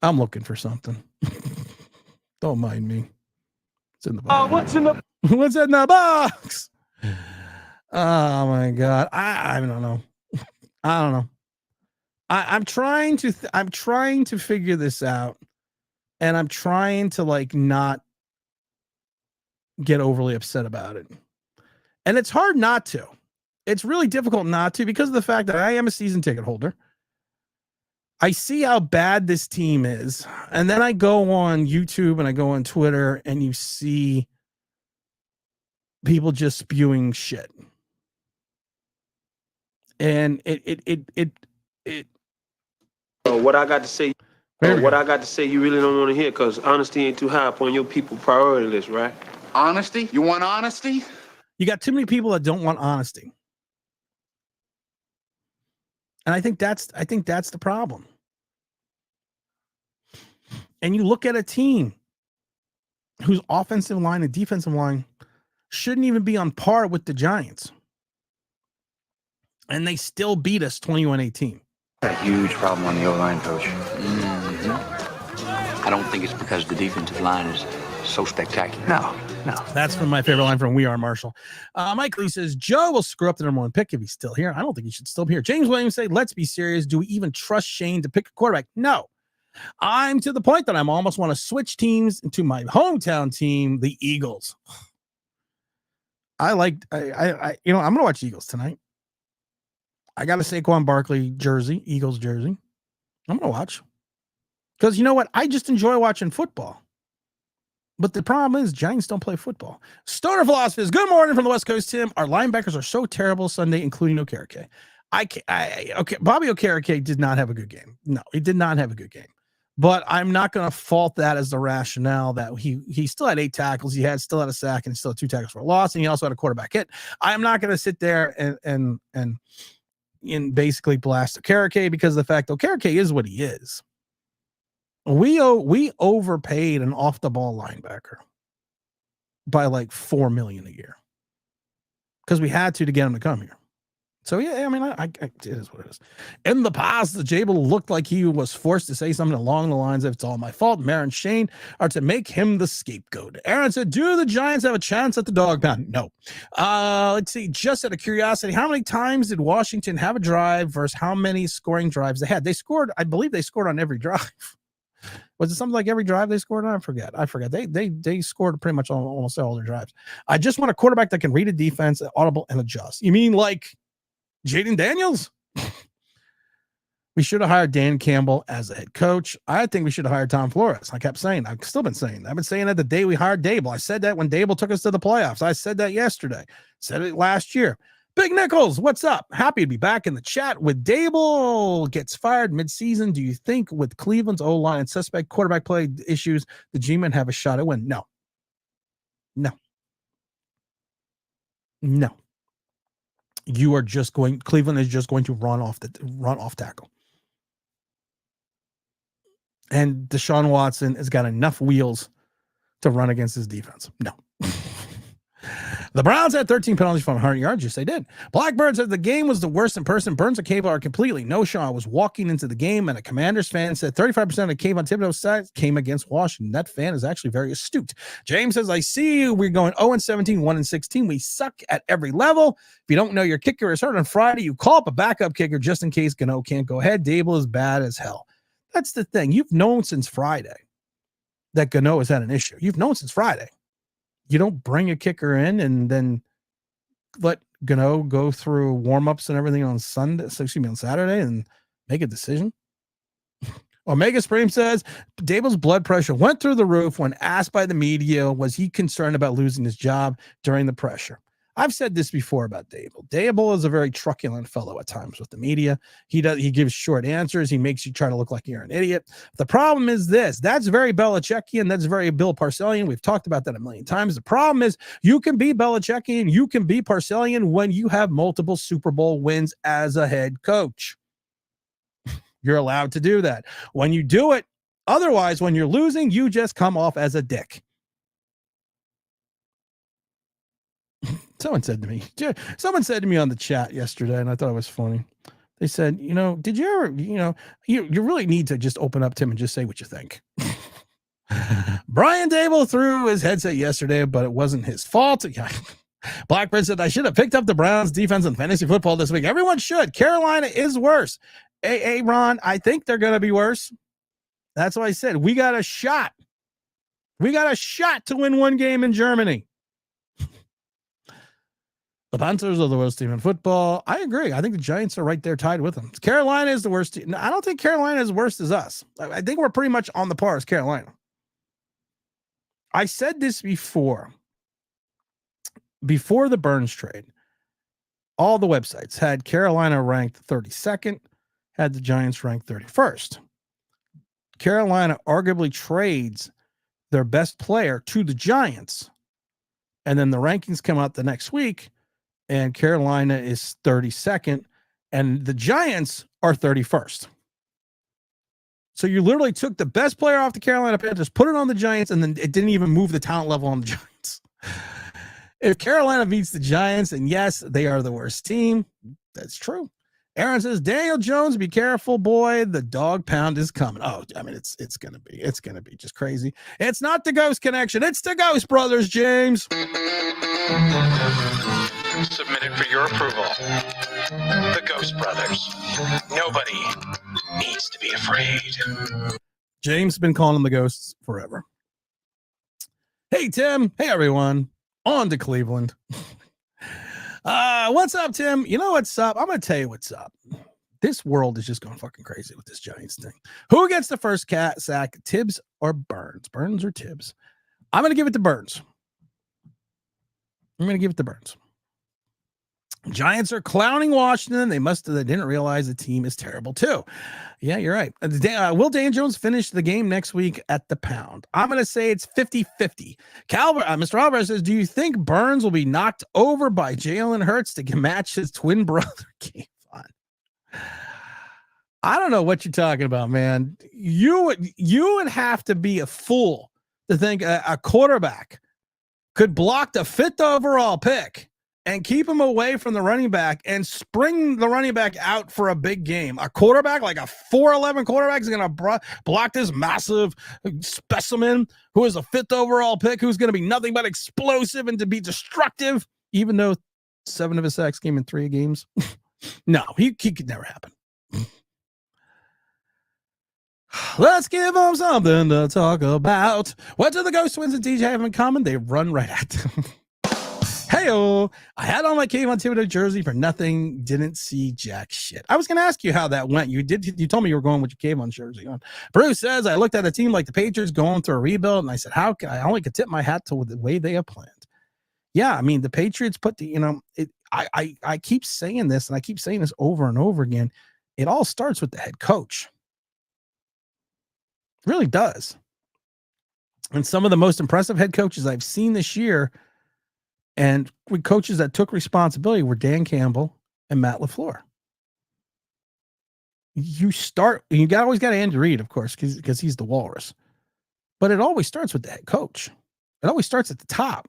S1: I'm looking for something. Don't mind me. It's in the box.
S3: What's in the
S1: What's in the box? Oh my God. I don't know. I don't know. I'm trying to figure this out, and I'm trying to not get overly upset about it. And it's hard not to. It's really difficult not to because of the fact that I am a season ticket holder. I see how bad this team is. And then I go on YouTube and I go on Twitter and you see people just spewing shit. And it
S4: what I got to say, I got to say, you really don't want to hear, because honesty ain't too high up on your people priority list, right?
S5: Honesty? You want honesty?
S1: You got too many people that don't want honesty. And I think that's the problem. And you look at a team whose offensive line and defensive line shouldn't even be on par with the Giants. And they still beat us 21-18.
S6: A huge problem on the O-line, Coach. I don't think it's because the defensive line is so spectacular. No.
S1: That's from my favorite line from We Are Marshall. Mike Lee says, Joe will screw up the number one pick if he's still here. I don't think he should still be here. James Williams say, let's be serious. Do we even trust Shane to pick a quarterback? No. I'm to the point that I'm almost want to switch teams into my hometown team, the Eagles. I'm going to watch Eagles tonight. I got a Saquon Barkley jersey, Eagles jersey. I'm going to watch. Because you know what? I just enjoy watching football. But the problem is Giants don't play football. Stoner Philosophers, good morning from the West Coast, Tim. Our linebackers are so terrible Sunday, including Okereke. Bobby Okereke did not have a good game. No, he did not have a good game. But I'm not going to fault that as the rationale that he still had 8 tackles. He still had a sack and still had 2 tackles for a loss. And he also had a quarterback hit. I'm not going to sit there and basically blast Okereke because of the fact that Okereke is what he is. We overpaid an off the ball linebacker by like $4 million a year because we had to get him to come here. So yeah, I mean, it is what it is. In the past, the Jabel looked like he was forced to say something along the lines of "It's all my fault." Marin and Shane are to make him the scapegoat. Aaron said, "Do the Giants have a chance at the dog pound?" No. Let's see. Just out of curiosity, how many times did Washington have a drive versus how many scoring drives they had? They scored. I believe they scored on every drive. Was it something like every drive they scored on? I forget. They scored pretty much almost all their drives. I just want a quarterback that can read a defense, audible, and adjust. You mean like Jaden Daniels? We should have hired Dan Campbell as a head coach. I think we should have hired Tom Flores. I kept saying, I've still been saying that. I've been saying that the day we hired Dable. I said that when Dable took us to the playoffs. I said that yesterday. Said it last year. Big Nichols, what's up? Happy to be back in the chat. With Dable gets fired midseason, do you think with Cleveland's O-line and suspect quarterback play issues, the G-Men have a shot at win? No. Cleveland is just going to run off tackle. And Deshaun Watson has got enough wheels to run against his defense. No. The Browns had 13 penalties from 100 yards. Yes, they did. Blackbird said the game was the worst in person. Burns and Cable are completely no-show. I was walking into the game, and a Commanders fan said 35% of Cave on Thibodeau's side came against Washington. That fan is actually very astute. James says, I see you. We're going 0-17, 1-16. We suck at every level. If you don't know your kicker is hurt on Friday, you call up a backup kicker just in case Gano can't go ahead. Dable is bad as hell. That's the thing. You've known since Friday that Gano has had an issue. You've known since Friday. You don't bring a kicker in and then let Gano go through warm-ups and everything on Saturday and make a decision. Omega Supreme says Dable's blood pressure went through the roof when asked by the media, was he concerned about losing his job during the pressure? I've said this before about Dable. Dable is a very truculent fellow at times with the media. He gives short answers. He makes you try to look like you're an idiot. The problem is this. That's very Belichickian. That's very Bill Parcellian. We've talked about that a million times. The problem is you can be Belichickian, you can be Parcellian when you have multiple Super Bowl wins as a head coach. You're allowed to do that. When you do it, otherwise, when you're losing, you just come off as a dick. Someone said to me on the chat yesterday, and I thought it was funny. They said, did you ever, you really need to just open up, Tim, and just say what you think. Brian Dable threw his headset yesterday, but it wasn't his fault. Blackbird said, I should have picked up the Browns defense in fantasy football this week. Everyone should. Carolina is worse. Hey, Ron, I think they're going to be worse. That's why I said we got a shot. We got a shot to win one game in Germany. The Panthers are the worst team in football. I agree. I think the Giants are right there tied with them. Carolina is the worst team. I don't think Carolina is as worst as us. I think we're pretty much on the par as Carolina. I said this before the Burns trade. All the websites had Carolina ranked 32nd, had the Giants ranked 31st. Carolina arguably trades their best player to the Giants. And then the rankings come out the next week, and Carolina is 32nd, and the Giants are 31st. So you literally took the best player off the Carolina Panthers, put it on the Giants, and then it didn't even move the talent level on the Giants. If Carolina beats the Giants, and yes, they are the worst team, that's true. Aaron says, Daniel Jones, be careful, boy. The dog pound is coming. Oh, I mean, it's gonna be just crazy. It's not the Ghost Connection, it's the Ghost Brothers, James.
S2: Submitted for your approval. The Ghost Brothers. Nobody needs to be afraid.
S1: James has been calling them the Ghosts forever. Hey, Tim. Hey, everyone. On to Cleveland. What's up, Tim? You know what's up? I'm going to tell you what's up. This world is just going fucking crazy with this Giants thing. Who gets the first sack, Tibbs or Burns? Burns or Tibbs? I'm going to give it to Burns. Giants are clowning Washington. They didn't realize the team is terrible too. Yeah, you're right. Will Dan Jones finish the game next week at the Pound? I'm going to say it's 50-50. Mr. Alvarez says, do you think Burns will be knocked over by Jalen Hurts to match his twin brother? Game on. I don't know what you're talking about, man. You would have to be a fool to think a quarterback could block the 5th overall pick and keep him away from the running back and spring the running back out for a big game. A quarterback, like a 4'11 quarterback, is going to block this massive specimen who is a 5th overall pick, who's going to be nothing but explosive and to be destructive, even though 7 of his sacks came in 3 games. No, he could never happen. Let's give them something to talk about. What do the Ghost Twins and DJ have in common? They run right at them. Hey-o, I had on my Cave on Thibodeau jersey for nothing. Didn't see jack shit. I was going to ask you how that went. You told me you were going with your Cave on jersey on. Bruce says, I looked at a team like the Patriots going through a rebuild, and I said, how can I only could tip my hat to the way they have planned. Yeah, I mean, the Patriots put I keep saying this, and I keep saying this over and over again. It all starts with the head coach. It really does. And some of the most impressive head coaches I've seen this year, and with coaches that took responsibility, were Dan Campbell and Matt LaFleur. You always got Andy Reid, of course, because he's the walrus. But it always starts with the head coach. It always starts at the top.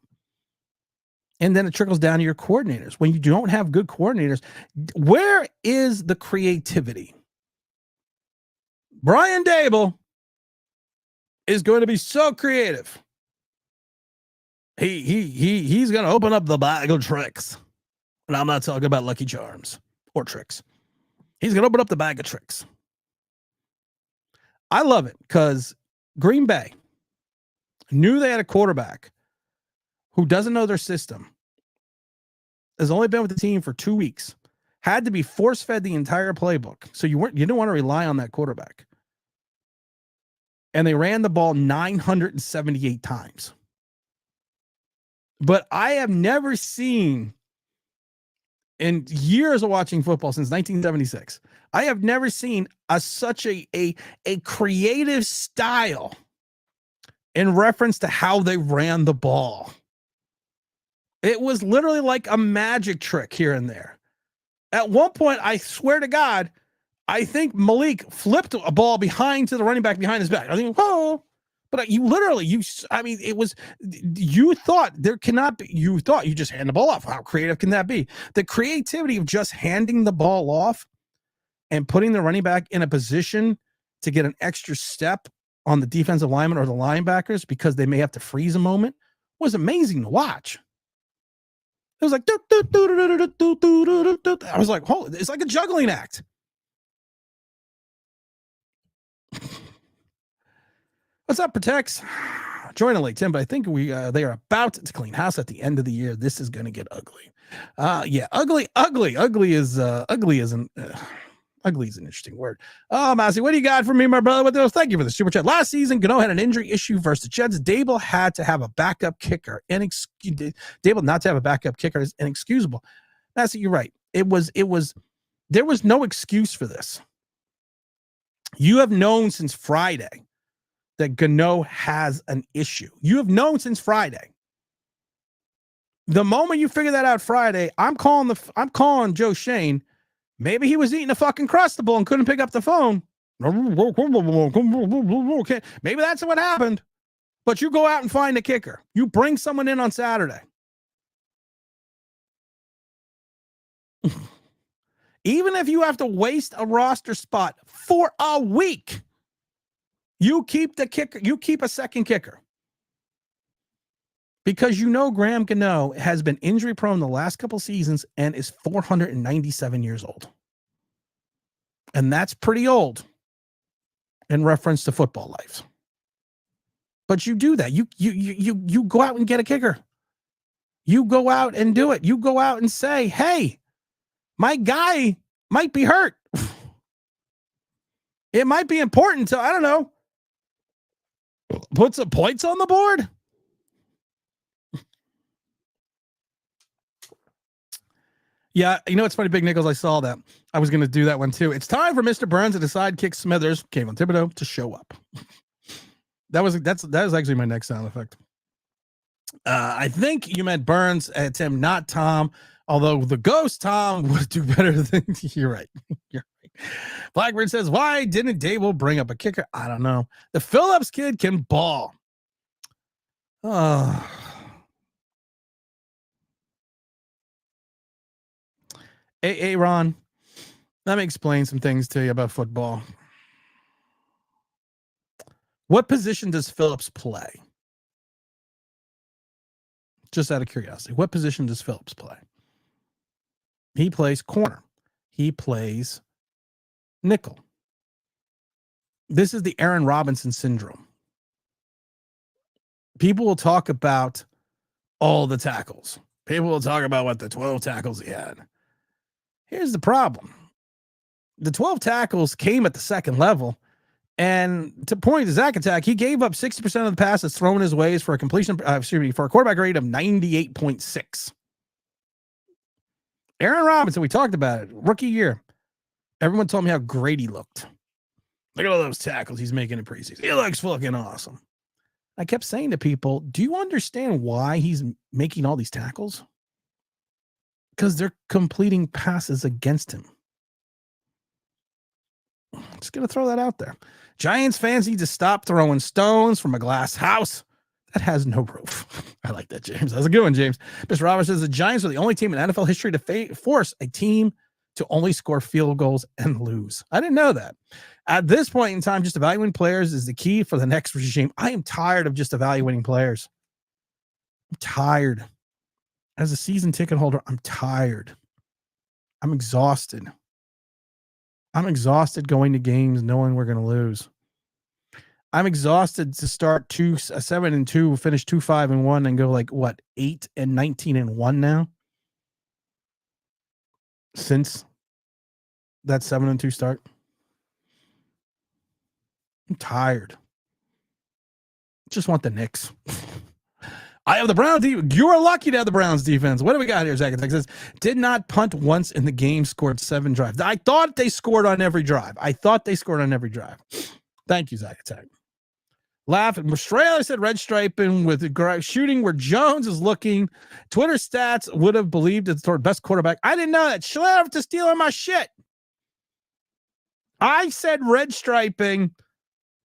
S1: And then it trickles down to your coordinators. When you don't have good coordinators, where is the creativity? Brian Dable is going to be so creative. He's going to open up the bag of tricks. And I'm not talking about Lucky Charms or tricks. He's going to open up the bag of tricks. I love it because Green Bay knew they had a quarterback who doesn't know their system, has only been with the team for 2 weeks, had to be force-fed the entire playbook. So you didn't want to rely on that quarterback. And they ran the ball 978 times. But I have never seen, in years of watching football since 1976, I have never seen such a creative style in reference to how they ran the ball. It was literally like a magic trick here and there. At one point, I swear to God, I think Malik flipped a ball behind to the running back behind his back. I think, whoa. But you thought you just hand the ball off. How creative can that be? The creativity of just handing the ball off and putting the running back in a position to get an extra step on the defensive lineman or the linebackers because they may have to freeze a moment was amazing to watch. It was like, I was like, holy, it's like a juggling act. What's up, Protects? Joining late, Tim, but I think they are about to clean house at the end of the year. This is going to get ugly. Yeah, ugly is an interesting word. Oh, Massey, what do you got for me, my brother? With those? Thank you for the super chat. Last season, Gano had an injury issue versus the Jets. Dable had to have a backup kicker. Dable not to have a backup kicker is inexcusable. Massey, you're right. There was no excuse for this. You have known since Friday that Gano has an issue. You have known since Friday. The moment you figure that out Friday, I'm calling Joe Shane. Maybe he was eating a fucking Crustable and couldn't pick up the phone. Okay, maybe that's what happened. But you go out and find a kicker. You bring someone in on Saturday. Even if you have to waste a roster spot for a week, you keep the kicker. You keep a second kicker. Because you know Graham Gano has been injury prone the last couple seasons and is 497 years old. And that's pretty old in reference to football life. But you do that. You go out and get a kicker. You go out and do it. You go out and say, hey, my guy might be hurt. It might be important to, I don't know, put some points on the board. Yeah, you know, it's funny, Big Nichols, I saw that. I was going to do that one too. It's time for Mr. Burns to decide kick Smithers, Kayvon Thibodeau, to show up. That was actually my next sound effect. I think you meant Burns, Tim, not Tom. Although the ghost Tom would do better than you're right. You're right. Blackbird says, why didn't Dable bring up a kicker? I don't know. The Phillips kid can ball. Hey, Ron, let me explain some things to you about football. What position does Phillips play? Just out of curiosity, what position does Phillips play? He plays corner. He plays nickel. This is the Aaron Robinson syndrome. People will talk about all the tackles. People will talk about what the 12 tackles he had. Here's the problem. The 12 tackles came at the second level. And to point to Zach Attack, he gave up 60% of the passes thrown his ways for a completion, for a quarterback rate of 98.6. Aaron Robinson, we talked about it, rookie year. Everyone told me how great he looked. Look at all those tackles he's making in preseason. He looks fucking awesome. I kept saying to people, do you understand why he's making all these tackles? Because they're completing passes against him. Just going to throw that out there. Giants fans need to stop throwing stones from a glass house that has no roof. I like that, James. That's a good one, James. Mr. Roberts says the Giants are the only team in NFL history to force a team to only score field goals and lose. I didn't know that. At this point in time, just evaluating players is the key for the next regime. I am tired of just evaluating players. I'm tired. As a season ticket holder, I'm tired. I'm exhausted. I'm exhausted going to games knowing we're going to lose. I'm exhausted to start 7-2, finish 2-5-1, and go like what 8-19-1 now. Since that 7-2 start, I'm tired. Just want the Knicks. I have the Browns. You are lucky to have the Browns defense. What do we got here, Zach? Texas did not punt once in the game, scored 7 drives. I thought they scored on every drive. Thank you, Zach Attack. Laughing. Australia said red striping with the shooting where Jones is looking. Twitter stats would have believed it's the best quarterback. I didn't know that. Schleff to stealing my shit. I said red striping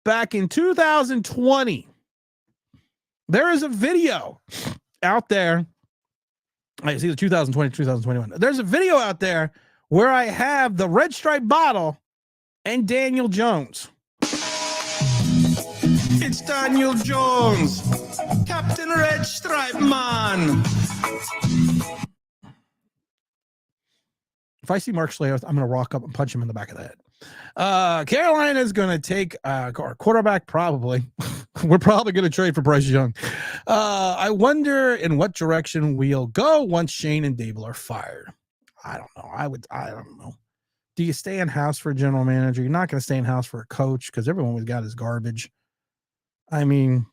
S1: back in 2020. There is a video out there. It's either 2020 or 2021. There's a video out there where I have the red stripe bottle and Daniel Jones. It's Daniel Jones, Captain Red Stripe Man. If I see Mark Schleyer, I'm going to rock up and punch him in the back of the head. Carolina is going to take our quarterback, probably. We're probably going to trade for Bryce Young. I wonder in what direction we'll go once Shane and Dable are fired. I don't know. I don't know. Do you stay in house for a general manager? You're not going to stay in house for a coach because everyone we've got is garbage. I mean,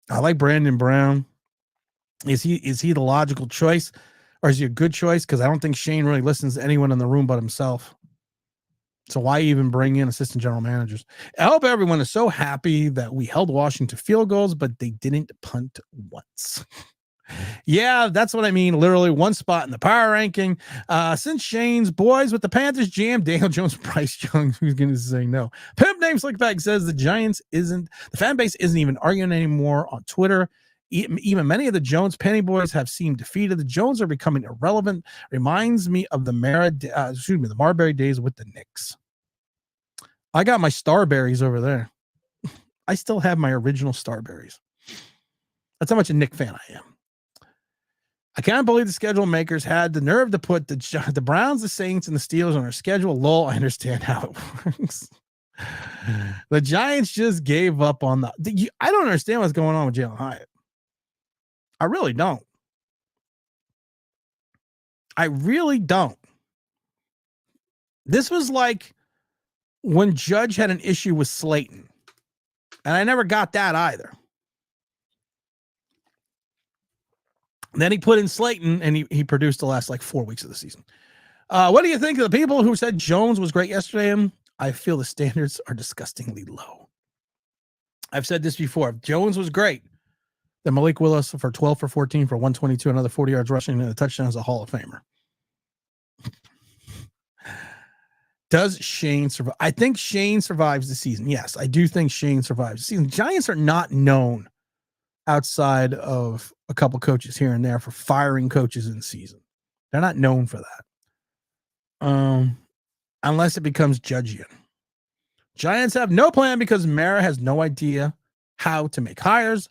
S1: I like Brandon Brown. Is he the logical choice, or is he a good choice? Because I don't think Shane really listens to anyone in the room but himself. So why even bring in assistant general managers? I hope everyone is so happy that we held Washington to field goals, but they didn't punt once. Yeah, that's what I mean. Literally one spot in the power ranking. Since Shane's boys with the Panthers jammed Daniel Jones, Bryce Young, who's going to say no? Pimp name Slickback says the fan base isn't even arguing anymore on Twitter. Even many of the Jones Penny boys have seemed defeated. The Jones are becoming irrelevant. Reminds me of the Marbury days with the Knicks. I got my Starberries over there. I still have my original Starberries. That's how much a Knick fan I am. I can't believe the schedule makers had the nerve to put the Browns, the Saints, and the Steelers on their schedule. Lol, I understand how it works. The Giants just gave up on I don't understand what's going on with Jalen Hyatt. I really don't. I really don't. This was like when Judge had an issue with Slayton. And I never got that either. Then he put in Slayton, and he produced the last 4 weeks of the season. What do you think of the people who said Jones was great yesterday? I feel the standards are disgustingly low. I've said this before. If Jones was great, then Malik Willis for 12 for 14 for 122, another 40 yards rushing, and a touchdown is a Hall of Famer. Does Shane survive? I think Shane survives the season. Yes, I do think Shane survives the season. Giants are not known outside of a couple coaches here and there for firing coaches in the season. They're not known for that. Unless it becomes Judgian. Giants have no plan because Mara has no idea how to make hires.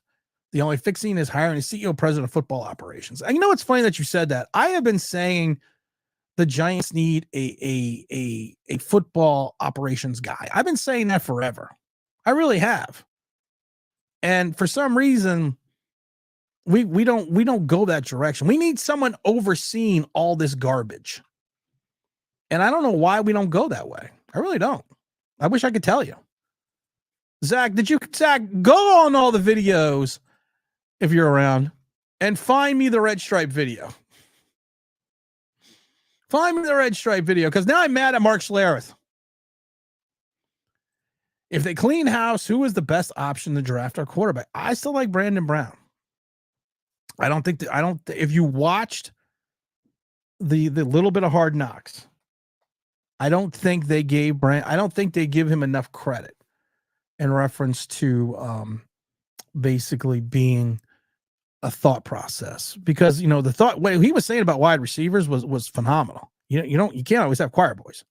S1: The only fixing is hiring a CEO, president of football operations. And you know, it's funny that you said that. I have been saying the Giants need a football operations guy. I've been saying that forever. I really have. And for some reason, we don't go that direction. We need someone overseeing all this garbage. And I don't know why we don't go that way. I really don't. I wish I could tell you. Zach, go on all the videos if you're around and find me the red stripe video. Find me the red stripe video, because now I'm mad at Mark Schlereth. If they clean house, who is the best option to draft our quarterback? I still like Brandon Brown. If you watched the little bit of Hard Knocks, I don't think they give him enough credit in reference to basically being a thought process, because what he was saying about wide receivers was phenomenal. You can't always have choir boys.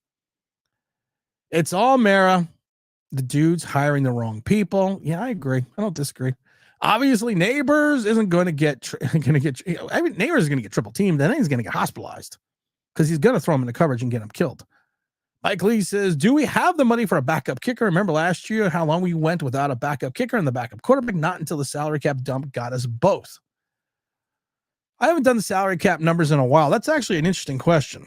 S1: It's all Mara. The dude's hiring the wrong people. Yeah, I agree. I don't disagree. Obviously, Neighbors isn't going to get Neighbors is going to get triple teamed. Then he's going to get hospitalized because he's going to throw him into coverage and get him killed. Mike Lee says, do we have the money for a backup kicker? Remember last year how long we went without a backup kicker and the backup quarterback? Not until the salary cap dump got us both. I haven't done the salary cap numbers in a while. That's actually an interesting question.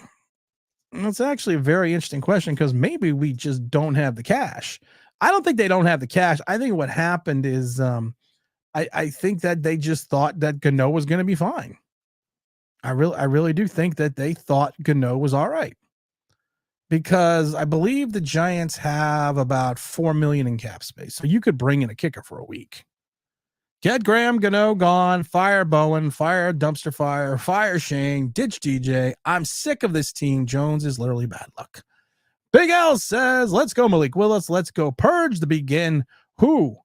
S1: That's actually a very interesting question, because maybe we just don't have the cash. I don't think they don't have the cash. I think what happened is I think that they just thought that Gano was going to be fine. I really do think that they thought Gano was all right, because I believe the Giants have about $4 million in cap space. So you could bring in a kicker for a week. Get Graham, Gano gone, fire Bowen, fire Dumpster Fire, fire Shane, ditch DJ. I'm sick of this team. Jones is literally bad luck. Big L says, let's go Malik Willis. Let's go purge the begin. Who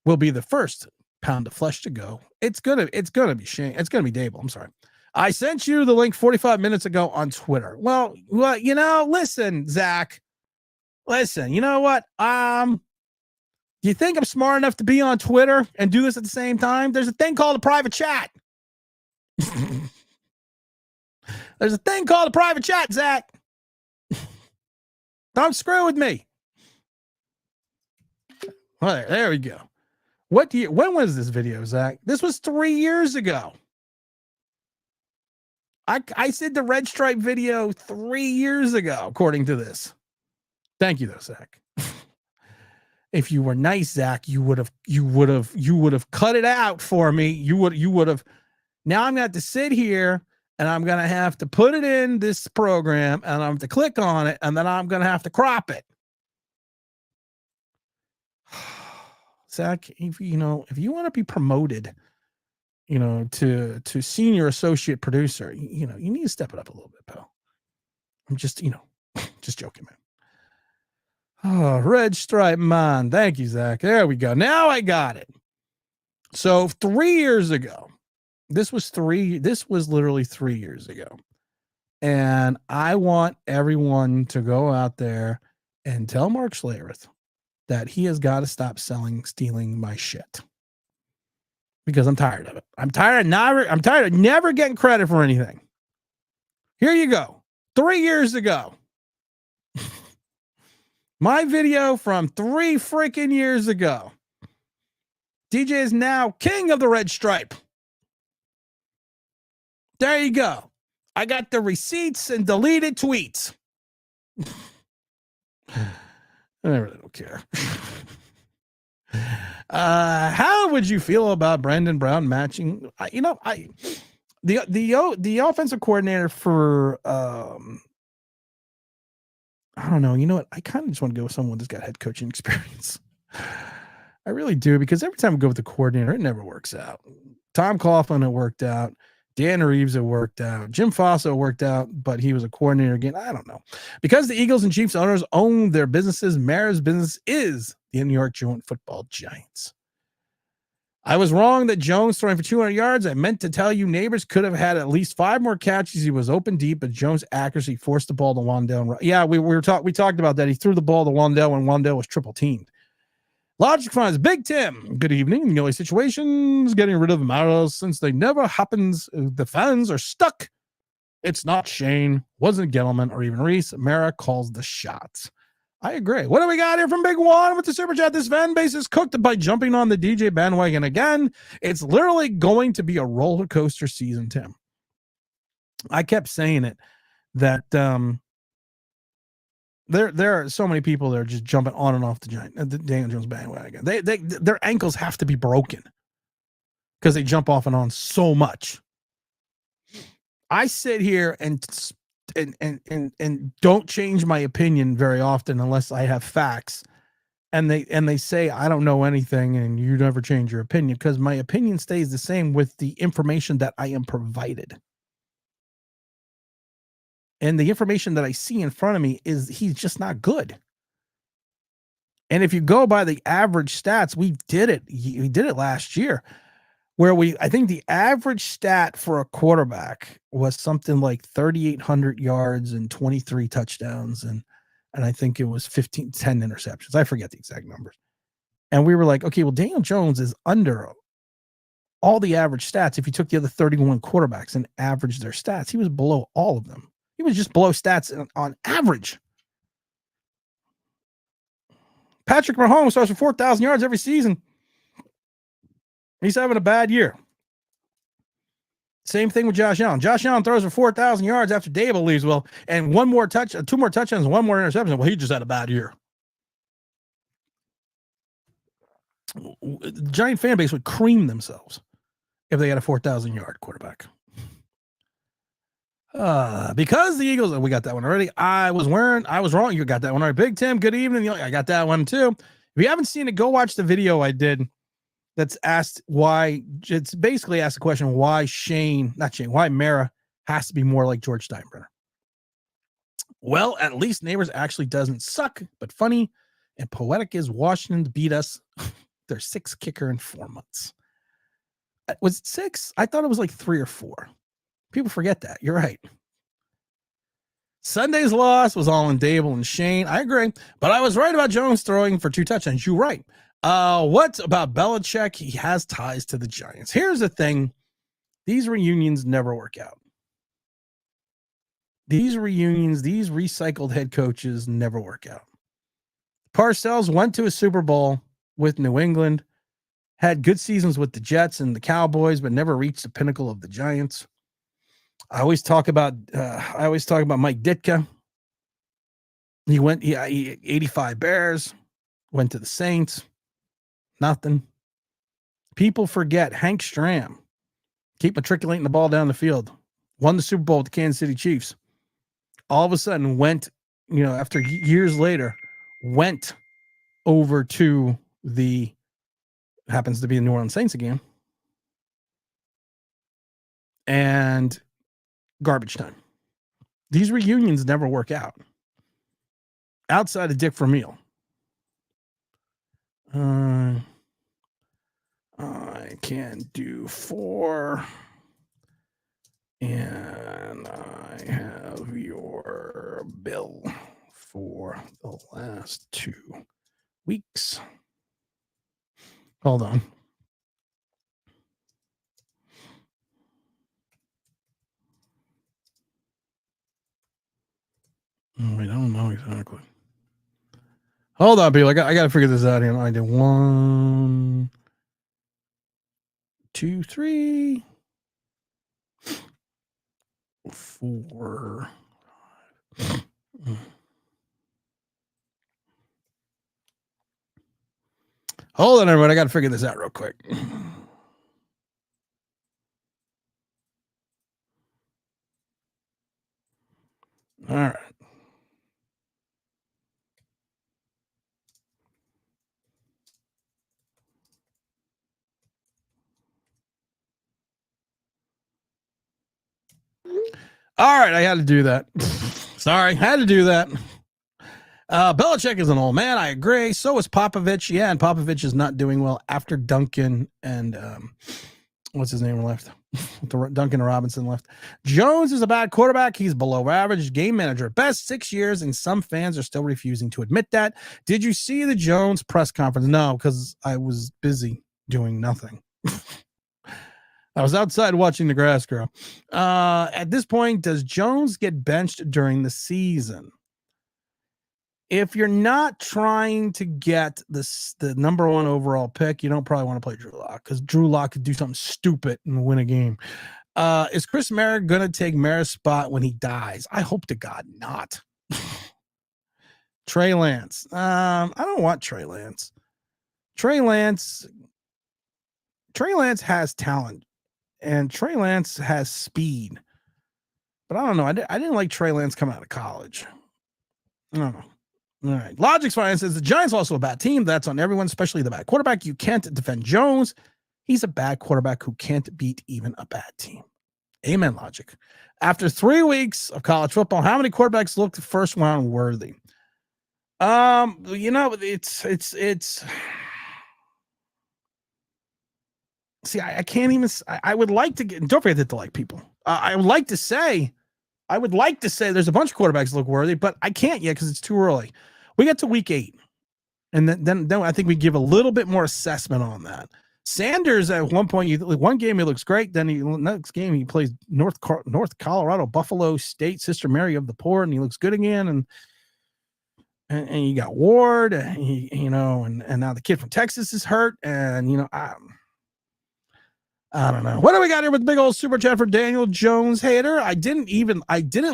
S1: will be the first pound of flesh to go? It's gonna be Shane. It's gonna be Dable. I'm sorry. I sent you the link 45 minutes ago on Twitter. Well, listen, Zach. Listen, you know what? You think I'm smart enough to be on Twitter and do this at the same time? There's a thing called a private chat. There's a thing called a private chat, Zach. Don't screw with me. Well, there we go. When was this video, Zach? This was 3 years ago. I did the red stripe video 3 years ago, according to this. Thank you, though, Zach. If you were nice, Zach, you would have cut it out for me. You would have. Now I'm gonna have to sit here and I'm gonna have to put it in this program and I'm to click on it and then I'm gonna have to crop it. Zach, if you want to be promoted, to senior associate producer, you need to step it up a little bit, pal. I'm just, just joking, man. Oh, red stripe man. Thank you, Zach. There we go. Now I got it. So 3 years ago, this was literally 3 years ago. And I want everyone to go out there and tell Mark Schlereth that he has got to stop stealing my shit. Because I'm tired of it. I'm tired of never getting credit for anything. Here you go. 3 years ago. My video from 3 freaking years ago. DJ is now king of the red stripe. There you go. I got the receipts and deleted tweets. I really don't care. How would you feel about Brandon Brown matching? The offensive coordinator for I don't know. You know what? I kind of just want to go with someone that's got head coaching experience. I really do, because every time I go with the coordinator, it never works out. Tom Coughlin, it worked out. Dan Reeves, it worked out. Jim Fosso worked out, but he was a coordinator again. I don't know. Because the Eagles and Chiefs owners own their businesses, Mara's business is the New York Football Giants. I was wrong that Jones throwing for 200 yards. I meant to tell you Neighbors could have had at least 5 more catches. He was open deep, but Jones' accuracy forced the ball to Wandell. Yeah, we talked about that. He threw the ball to Wandell when Wandell was triple teamed. Logic finds Big Tim. Good evening. The only situations getting rid of Maros since they never happens. The fans are stuck. It's not Shane, wasn't Gettleman, or even Reese. Mara calls the shots. I agree. What do we got here from Big Juan with the super chat? This fan base is cooked by jumping on the DJ bandwagon again. It's literally going to be a roller coaster season, Tim. I kept saying it that there are so many people that are just jumping on and off the Daniel Jones bandwagon. Their ankles have to be broken because they jump off and on so much. I sit here and don't change my opinion very often unless I have facts. And they say I don't know anything and you never change your opinion, because my opinion stays the same with the information that I am provided. And the information that I see in front of me is he's just not good. And if you go by the average stats, we did it last year, where I think the average stat for a quarterback was something like 3,800 yards and 23 touchdowns. And I think it was 10 interceptions. I forget the exact numbers. And we were like, okay, well, Daniel Jones is under all the average stats. If you took the other 31 quarterbacks and averaged their stats, he was below all of them. He was just below stats on average. Patrick Mahomes throws for 4,000 yards every season. He's having a bad year. Same thing with Josh Allen. Josh Allen throws for 4,000 yards after Dable leaves. Well, and 2 more touchdowns, 1 more interception. Well, he just had a bad year. The Giant fan base would cream themselves if they had a 4,000-yard quarterback. Because the Eagles, we got that one already. I was wrong. You got that one already. Big Tim, good evening. I got that one too. If you haven't seen it, go watch the video I did. That's asked why. It's basically asked the question why why Mara has to be more like George Steinbrenner. Well, at least Neighbors actually doesn't suck, but funny and poetic is Washington to beat us. Their 6th kicker in 4 months. Was it 6? I thought it was like 3 or 4. People forget that. You're right. Sunday's loss was all in Dable and Shane. I agree. But I was right about Jones throwing for 2 touchdowns. You're right. What about Belichick? He has ties to the Giants. Here's the thing. These reunions never work out. These reunions, these recycled head coaches never work out. Parcells went to a Super Bowl with New England, had good seasons with the Jets and the Cowboys, but never reached the pinnacle of the Giants. I always talk about Mike Ditka. He 85 Bears, went to the Saints, nothing. People forget Hank Stram, keep matriculating the ball down the field, won the Super Bowl with the Kansas City Chiefs. All of a sudden went, after years later, went over to happens to be the New Orleans Saints again. And garbage time. These reunions never work out. Outside of Dick Vermeil. I can do 4. And I have your bill for the last 2 weeks. Hold on. Wait, I don't know exactly. Hold on, people. I got to figure this out here. I did 1, 2, 3, 4. Hold on, everyone. I got to figure this out real quick. All right. All right, I had to do that. Sorry, had to do that. Belichick is an old man. I agree. So is Popovich. Yeah, and Popovich is not doing well after Duncan and what's his name left? Duncan Robinson left. Jones is a bad quarterback. He's below average. Game manager at best, 6 years, and some fans are still refusing to admit that. Did you see the Jones press conference? No, because I was busy doing nothing. I was outside watching the grass grow. At this point, does Jones get benched during the season? If you're not trying to get the number 1 overall pick, you don't probably want to play Drew Lock, because Drew Lock could do something stupid and win a game. Is Chris Merritt going to take Merritt's spot when he dies? I hope to God not. Trey Lance. I don't want Trey Lance. Trey Lance has talent. And Trey Lance has speed. But I don't know. I didn't like Trey Lance coming out of college. I don't know. All right. Logic's Fine says the Giants are also a bad team. That's on everyone, especially the bad quarterback. You can't defend Jones. He's a bad quarterback who can't beat even a bad team. Amen, Logic. After 3 weeks of college football, how many quarterbacks looked first round worthy? It's see, I can't even. I would like to get. Don't forget to like people. I would like to say there's a bunch of quarterbacks that look worthy, but I can't yet because it's too early. We get to week 8, and then I think we give a little bit more assessment on that. Sanders at one point, one game he looks great. Then next game he plays North Colorado, Buffalo State, Sister Mary of the Poor, and he looks good again. And you got Ward, and now the kid from Texas is hurt, and I don't know. What do we got here with the big old super chat for Daniel Jones hater? I didn't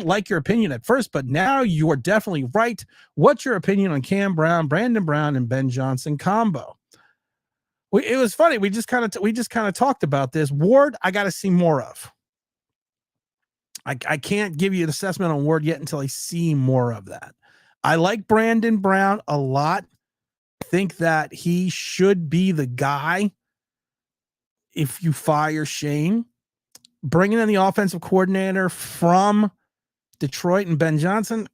S1: like your opinion at first, but now you are definitely right. What's your opinion on Cam Brown, Brandon Brown, and Ben Johnson combo? It was funny. We just kind of talked about this. Ward, I got to see more of. I can't give you an assessment on Ward yet until I see more of that. I like Brandon Brown a lot. I think that he should be the guy. If you fire Shane, bringing in the offensive coordinator from Detroit and Ben Johnson.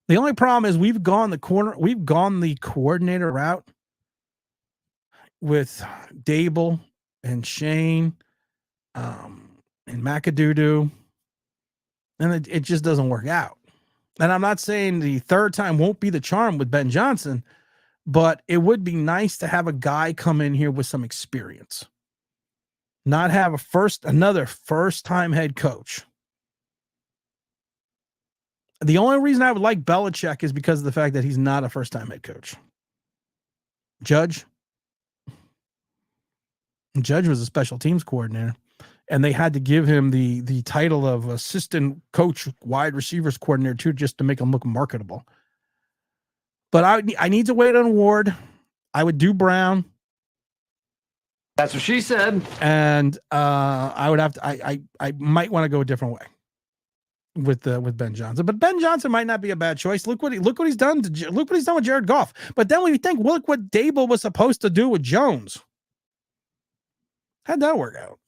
S1: The only problem is we've gone the coordinator route with Dable and Shane and McAdoo, and it just doesn't work out. And I'm not saying the third time won't be the charm with Ben Johnson, but it would be nice to have a guy come in here with some experience. not have another first-time head coach. The only reason I would like Belichick is because of the fact that he's not a first-time head coach. Judge was a special teams coordinator, and they had to give him the title of assistant coach, wide receivers coordinator too, just to make him look marketable. But I need to wait on Ward. I would do Brown.
S7: That's what she said.
S1: And I would have to. I might want to go a different way with Ben Johnson. But Ben Johnson might not be a bad choice. Look what he's done. Look what he's done with Jared Goff. But then when you think, look what Dable was supposed to do with Jones. How'd that work out?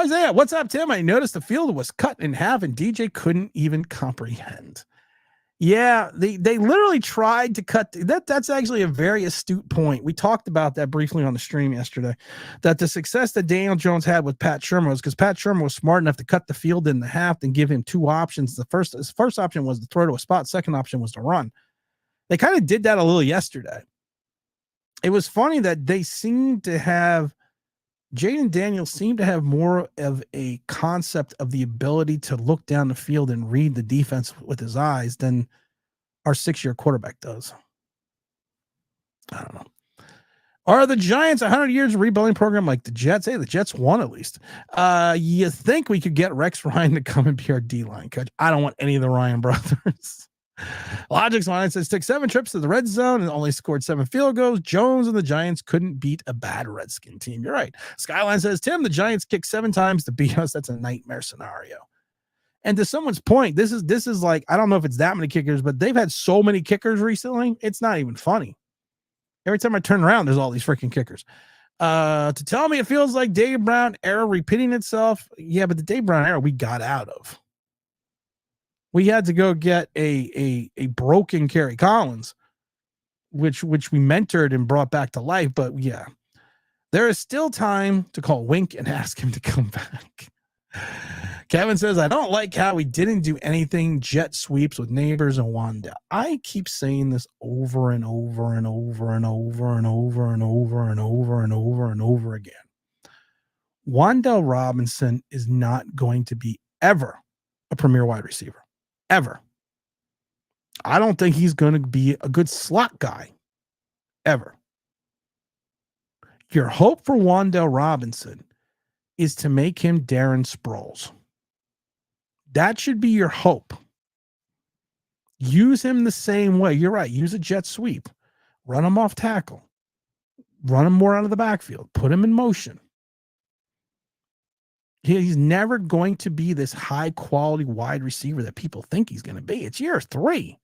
S1: Isaiah, what's up, Tim? I noticed the field was cut in half and DJ couldn't even comprehend. Yeah, they literally tried to cut that's actually a very astute point. We talked about that briefly on the stream yesterday, that the success that Daniel Jones had with Pat Shurmur was because Pat Shurmur was smart enough to cut the field in half and give him two options. His first option was to throw to a spot. Second option was to run. They kind of did that a little yesterday. It was funny that they seemed to have Jaden Daniels seemed to have more of a concept of the ability to look down the field and read the defense with his eyes than our 6-year quarterback does. I don't know. Are the Giants 100 years rebuilding program like the Jets? Hey, the Jets won at least. You think we could get Rex Ryan to come and be our D-line coach? I don't want any of the Ryan brothers. Logic's line says took 7 trips to the red zone and only scored 7 field goals. Jones and the Giants couldn't beat a bad Redskin team. You're right. Skyline says, Tim, the Giants kicked 7 times to beat us. That's a nightmare scenario. And to someone's point, this is like, I don't know if it's that many kickers, but they've had so many kickers recently. It's not even funny. Every time I turn around, there's all these freaking kickers. To tell me it feels like Dave Brown era repeating itself. Yeah, but the Dave Brown era we got out of. We had to go get a broken Kerry Collins, which we mentored and brought back to life. But yeah, there is still time to call Wink and ask him to come back. Kevin says, I don't like how we didn't do anything jet sweeps with Neighbors and Wanda. I keep saying this over and over and over and over and over and over and over and over and over again. Wan'Dale Robinson is not going to be ever a premier wide receiver. Ever. I don't think he's going to be a good slot guy. Ever. Your hope for Wan'Dale Robinson is to make him Darren Sproles. That should be your hope. Use him the same way. You're right. Use a jet sweep. Run him off tackle. Run him more out of the backfield. Put him in motion. He's never going to be this high quality wide receiver that people think he's going to be. It's year 3.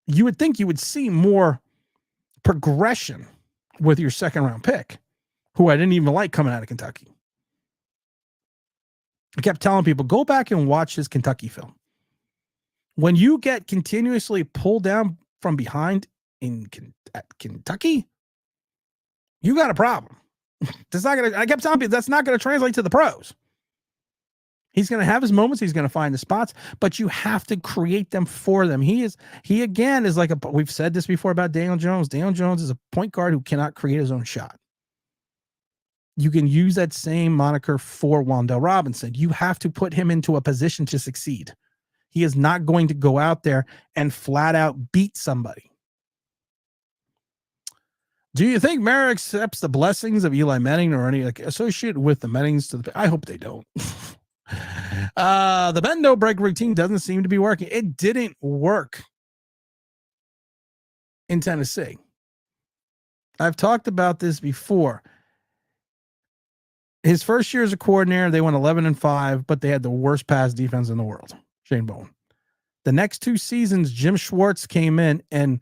S1: You would think you would see more progression with your second round pick, who I didn't even like coming out of Kentucky. I kept telling people, go back and watch his Kentucky film. When you get continuously pulled down from behind at Kentucky, you got a problem. I kept telling people that's not going to translate to the pros. He's going to have his moments. He's going to find the spots, but you have to create them for them. He again is like we've said this before about Daniel Jones. Daniel Jones is a point guard who cannot create his own shot. You can use that same moniker for Wan'Dale Robinson. You have to put him into a position to succeed. He is not going to go out there and flat out beat somebody. Do you think Mara accepts the blessings of Eli Manning or any associated with the Mannings? I hope they don't. The bend no break routine doesn't seem to be working. It didn't work in Tennessee. I've talked about this before. His first year as a coordinator, they went 11-5, but they had the worst pass defense in the world. Shane Bowen. The next 2 seasons, Jim Schwartz came in and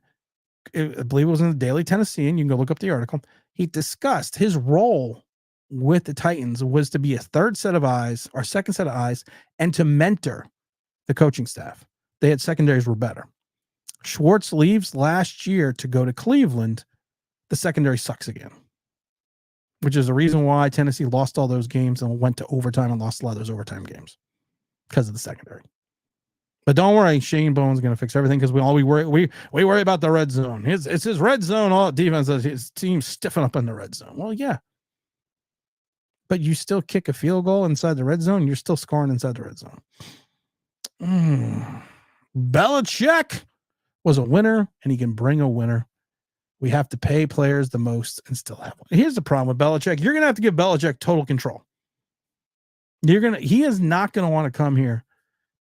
S1: I believe it was in the Daily Tennessean. You can go look up the article. He discussed his role with the Titans was to be a third set of eyes or second set of eyes and to mentor the coaching staff. They had secondaries were better. Schwartz leaves last year to go to Cleveland. The secondary sucks again, which is the reason why Tennessee lost all those games and went to overtime and lost a lot of those overtime games because of the secondary. But don't worry, Shane Bowen's going to fix everything because we worry about the red zone. It's his red zone. All defense, his team stiffen up in the red zone. Well, yeah, but you still kick a field goal inside the red zone. You're still scoring inside the red zone. Belichick was a winner, and he can bring a winner. We have to pay players the most and still have one. Here's the problem with Belichick. You're going to have to give Belichick total control. He is not going to want to come here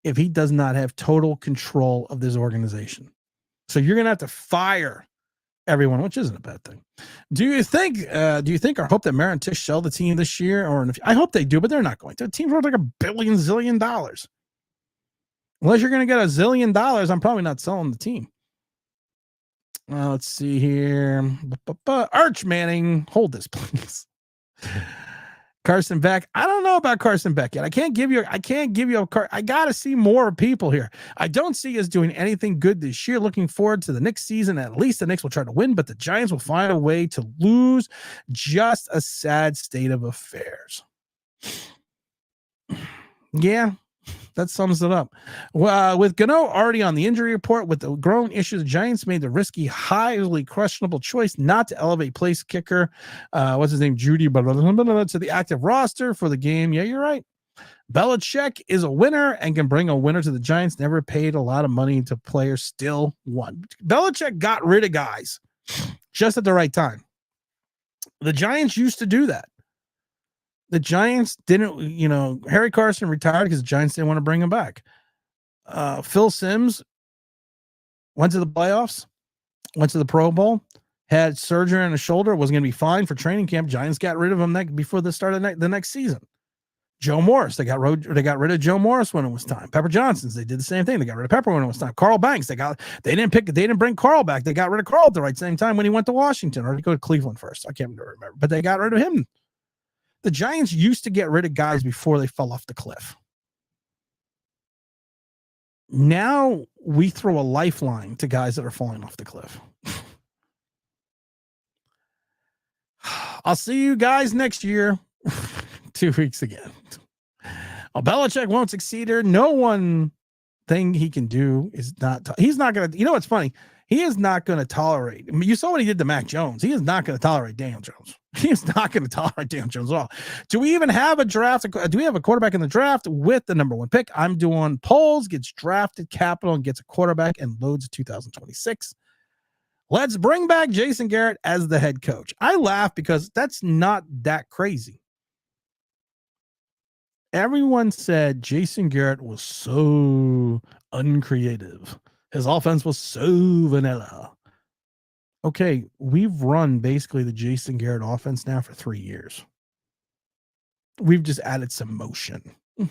S1: if he does not have total control of this organization. So you're going to have to fire everyone, which isn't a bad thing. Do you think or hope that Mara and Tisch sell the team this year? I hope they do, but they're not going to. The team's worth like $1 zillion. Unless you're going to get $1 zillion, I'm probably not selling the team. Let's see here. Arch Manning, hold this, please. Carson Beck. I don't know about Carson Beck yet. I can't give you I got to see more people here. I don't see us doing anything good this year. Looking forward to the next season. At least the Knicks will try to win, but the Giants will find a way to lose. Just a sad state of affairs. Yeah. That sums it up. With Gano already on the injury report with the growing issues, the Giants made the risky, highly questionable choice not to elevate place kicker, what's his name, Judy, to the active roster for the game. Yeah, you're right. Belichick is a winner and can bring a winner to the Giants. Never paid a lot of money to players, still won. Belichick got rid of guys just at the right time. The Giants used to do that. The Giants didn't, Harry Carson retired because the Giants didn't want to bring him back. Phil Simms went to the playoffs, went to the Pro Bowl, had surgery on his shoulder, was going to be fine for training camp. Giants got rid of him before the start of the next season. Joe Morris, they got rid of Joe Morris when it was time. Pepper Johnson's, they did the same thing. They got rid of Pepper when it was time. Carl Banks, they didn't bring Carl back. They got rid of Carl at the right same time when he went to Washington, or did he go to Cleveland first? I can't remember, but they got rid of him. The Giants used to get rid of guys before they fell off the cliff. Now we throw a lifeline to guys that are falling off the cliff. I'll see you guys next year. 2 weeks again. Belichick won't succeed here. No one thing he can do is he's not going to, what's funny? He is not going to tolerate. I mean, you saw what he did to Mac Jones. He is not going to tolerate Daniel Jones. He is not going to tolerate Daniel Jones at all. Do we even have a draft? Do we have a quarterback in the draft with the number 1 pick? I'm doing polls, gets drafted capital, and gets a quarterback and loads 2026. Let's bring back Jason Garrett as the head coach. I laugh because that's not that crazy. Everyone said Jason Garrett was so uncreative. His offense was so vanilla. Okay, we've run basically the Jason Garrett offense now for 3 years. We've just added some motion. And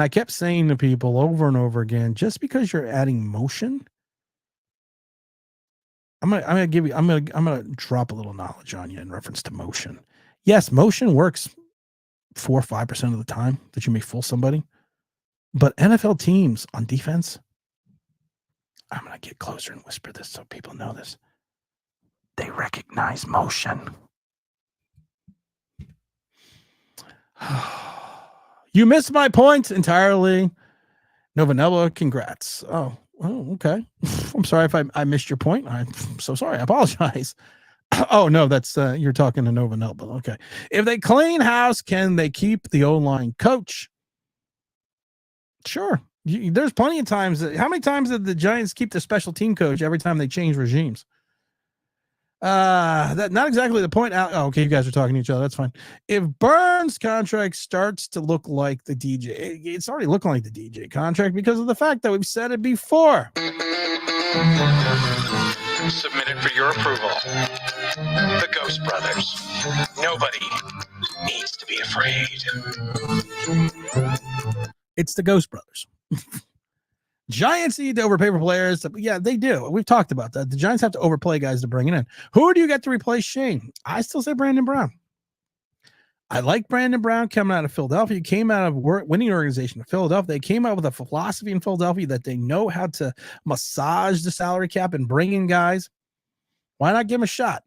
S1: I kept saying to people over and over again, just because you're adding motion, I'm gonna drop a little knowledge on you in reference to motion. Yes, motion works 4 or 5% of the time that you may fool somebody. But NFL teams on defense, I'm going to get closer and whisper this so people know this. They recognize motion. You missed my point entirely. Novanella, congrats. Oh, okay. I'm sorry if I missed your point. I'm so sorry. I apologize. Oh, no, that's you're talking to Novanella, but okay. If they clean house, can they keep the O-line coach? Sure. There's plenty of times. How many times did the Giants keep the special team coach every time they change regimes? That not exactly the point. Oh, okay, you guys are talking to each other. That's fine. If Burns' contract starts to look like the DJ, it's already looking like the DJ contract because of the fact that we've said it before.
S2: Submitted for your approval. The Ghost Brothers. Nobody needs to be afraid.
S1: It's the Ghost Brothers. Giants need to overpay for players. Yeah, they do. We've talked about that. The Giants have to overplay guys to bring it in. Who do you get to replace Shane? I still say Brandon Brown. I like Brandon Brown coming out of Philadelphia. He came out of winning organization in Philadelphia. They came out with a philosophy in Philadelphia that they know how to massage the salary cap and bring in guys. Why not give him a shot?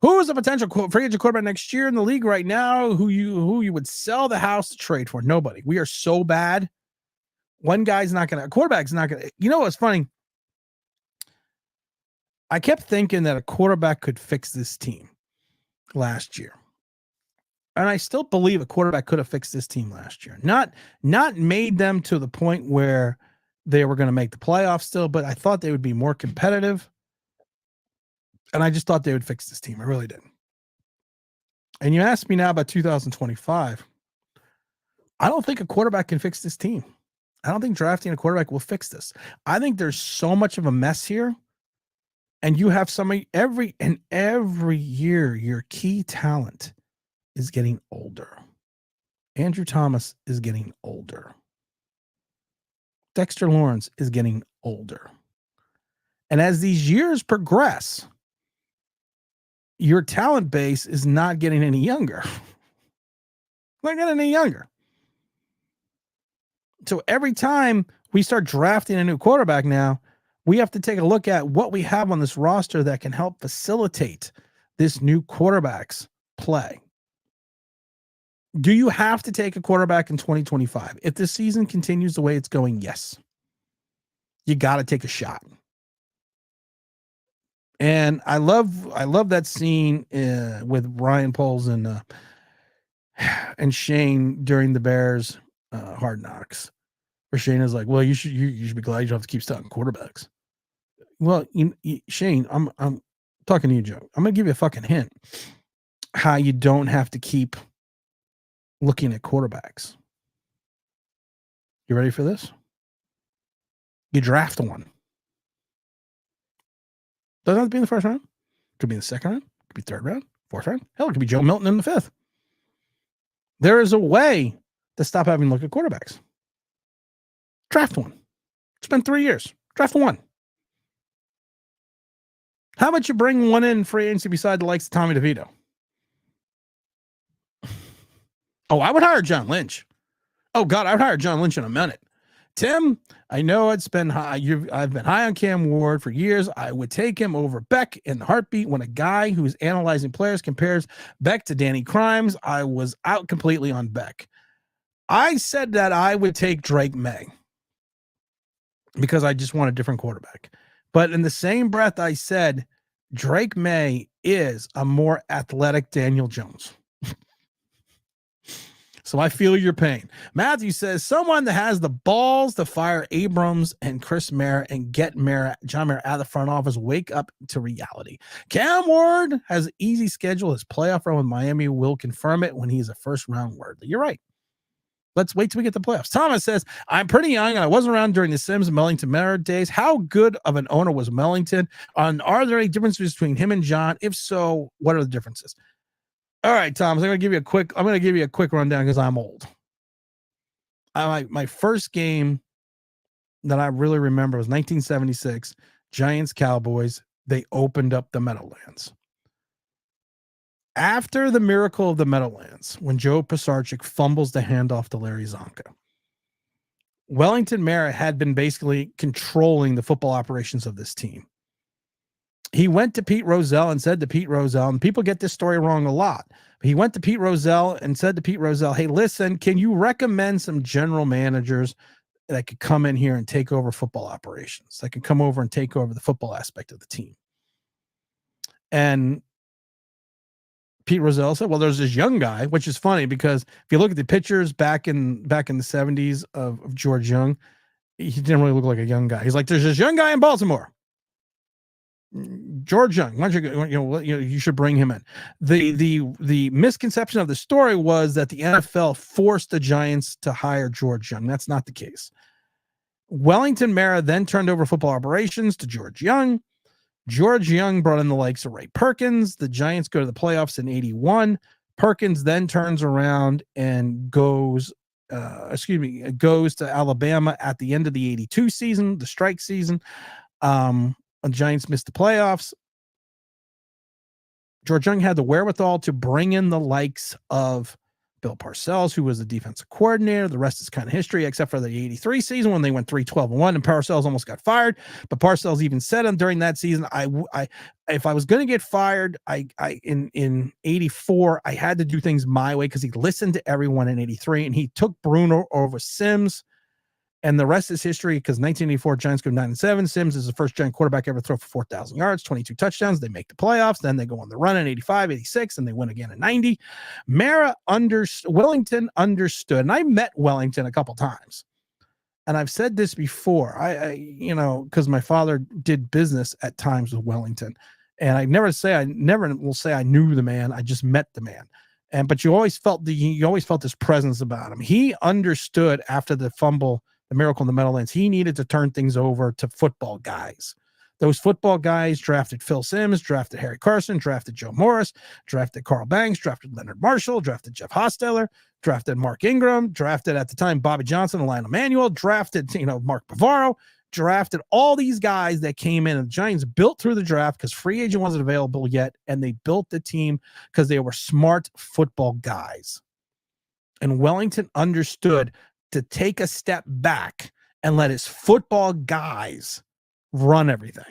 S1: Who is a potential free agent quarterback next year in the league right now who you would sell the house to trade for? Nobody. We are so bad. One guy's not going to, a quarterback's not going to, you know what's funny? I kept thinking that a quarterback could fix this team last year. And I still believe a quarterback could have fixed this team last year. Not made them to the point where they were going to make the playoffs still, but I thought they would be more competitive. And I just thought they would fix this team. I really did. And you asked me now about 2025. I don't think a quarterback can fix this team. I don't think drafting a quarterback will fix this. I think there's so much of a mess here. And you have somebody every year, your key talent is getting older. Andrew Thomas is getting older. Dexter Lawrence is getting older. And as these years progress, your talent base is not getting any younger. Not getting any younger. So every time we start drafting a new quarterback now, we have to take a look at what we have on this roster that can help facilitate this new quarterback's play. Do you have to take a quarterback in 2025? If the season continues the way it's going, yes. You got to take a shot. And I love that scene with Ryan Poles and Shane during the Bears Hard Knocks, where Shane is like, "Well, you should be glad you don't have to keep starting quarterbacks." Well, Shane, I'm talking to you, Joe. I'm gonna give you a fucking hint how you don't have to keep looking at quarterbacks. You ready for this? You draft one. Doesn't have to be in the first round. Could be in the second round. Could be third round, fourth round. Hell, it could be Joe Milton in the fifth. There is a way to stop having to look at quarterbacks. Draft one. Spend 3 years. Draft one. How about you bring one in free agency beside the likes of Tommy DeVito? Oh, I would hire John Lynch. Oh, God, I would hire John Lynch in a minute. Tim, I know it's been high. I've been high on Cam Ward for years. I would take him over Beck in the heartbeat. When a guy who's analyzing players compares Beck to Danny Crimes, I was out completely on Beck. I said that I would take Drake May because I just want a different quarterback. But in the same breath, I said Drake May is a more athletic Daniel Jones. So I feel your pain. Matthew says someone that has the balls to fire Abrams and Chris Mayer and get John Mayer out of the front office, wake up to reality. Cam Ward has an easy schedule. His playoff run with Miami will confirm it when he's a first round word. You're right. Let's wait till we get the playoffs. Thomas says, I'm pretty young and I wasn't around during the Sims and Mellington Merritt days. How good of an owner was Mellington? Are there any differences between him and John? If so, what are the differences? All right, Thomas, I'm going to give you a quick rundown because I'm old. My first game that I really remember was 1976, Giants Cowboys. They opened up the Meadowlands. After the miracle of the Meadowlands, when Joe Pisarcik fumbles the handoff to Larry Zonka, Wellington Merritt had been basically controlling the football operations of this team. He went to Pete Rozelle and said to Pete Rozelle, and people get this story wrong a lot, but he went to Pete Rozelle and said to Pete Rozelle, hey, listen, can you recommend some general managers that could come in here and take over football operations, that could come over and take over the football aspect of the team? And Pete Rozelle said, well, there's this young guy, which is funny because if you look at the pictures back in the 70s of George Young, he didn't really look like a young guy. He's like, there's this young guy in Baltimore, George Young. Why don't you should bring him in. The misconception of the story was that the NFL forced the Giants to hire George Young. That's not the case. Wellington Mara then turned over football operations to George Young. George Young brought in the likes of Ray Perkins. The Giants go to the playoffs in 81. Perkins then turns around and goes to Alabama at the end of the 82 season, the strike season. The Giants missed the playoffs. George Young had the wherewithal to bring in the likes of Bill Parcells, who was the defensive coordinator. The rest is kind of history, except for the 83 season when they went 3-12-1 and Parcells almost got fired. But Parcells even said during that season, if I was going to get fired, in 84, I had to do things my way because he listened to everyone in 83 and he took Bruno over Sims. And the rest is history because 1984 Giants go 9-7. Sims is the first Giant quarterback ever to throw for 4,000 yards, 22 touchdowns. They make the playoffs. Then they go on the run in 85, 86, and they win again in 90. Wellington understood, and I met Wellington a couple times. And I've said this before, because my father did business at times with Wellington. And I never will say I knew the man. I just met the man. But you always felt this presence about him. He understood after the fumble, the miracle in the Meadowlands, he needed to turn things over to football guys. Those football guys drafted Phil Simms, drafted Harry Carson, drafted Joe Morris, drafted Carl Banks, drafted Leonard Marshall, drafted Jeff Hostetler, drafted Mark Ingram, drafted at the time Bobby Johnson and Lionel Manuel, drafted Mark Bavaro, drafted all these guys that came in. And the Giants built through the draft because free agent wasn't available yet, and they built the team because they were smart football guys. And Wellington understood to take a step back and let his football guys run everything.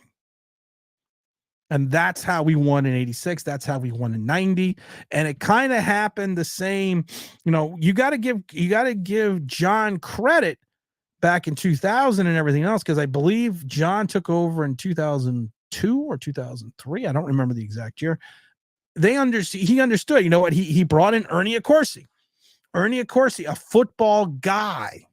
S1: And that's how we won in 86. That's how we won in 90. And it kind of happened the same. You got to give John credit back in 2000 and everything else, because I believe John took over in 2002 or 2003. I don't remember the exact year. He understood. You know what? He brought in Ernie Accorsi. Ernie Accorsi, a football guy.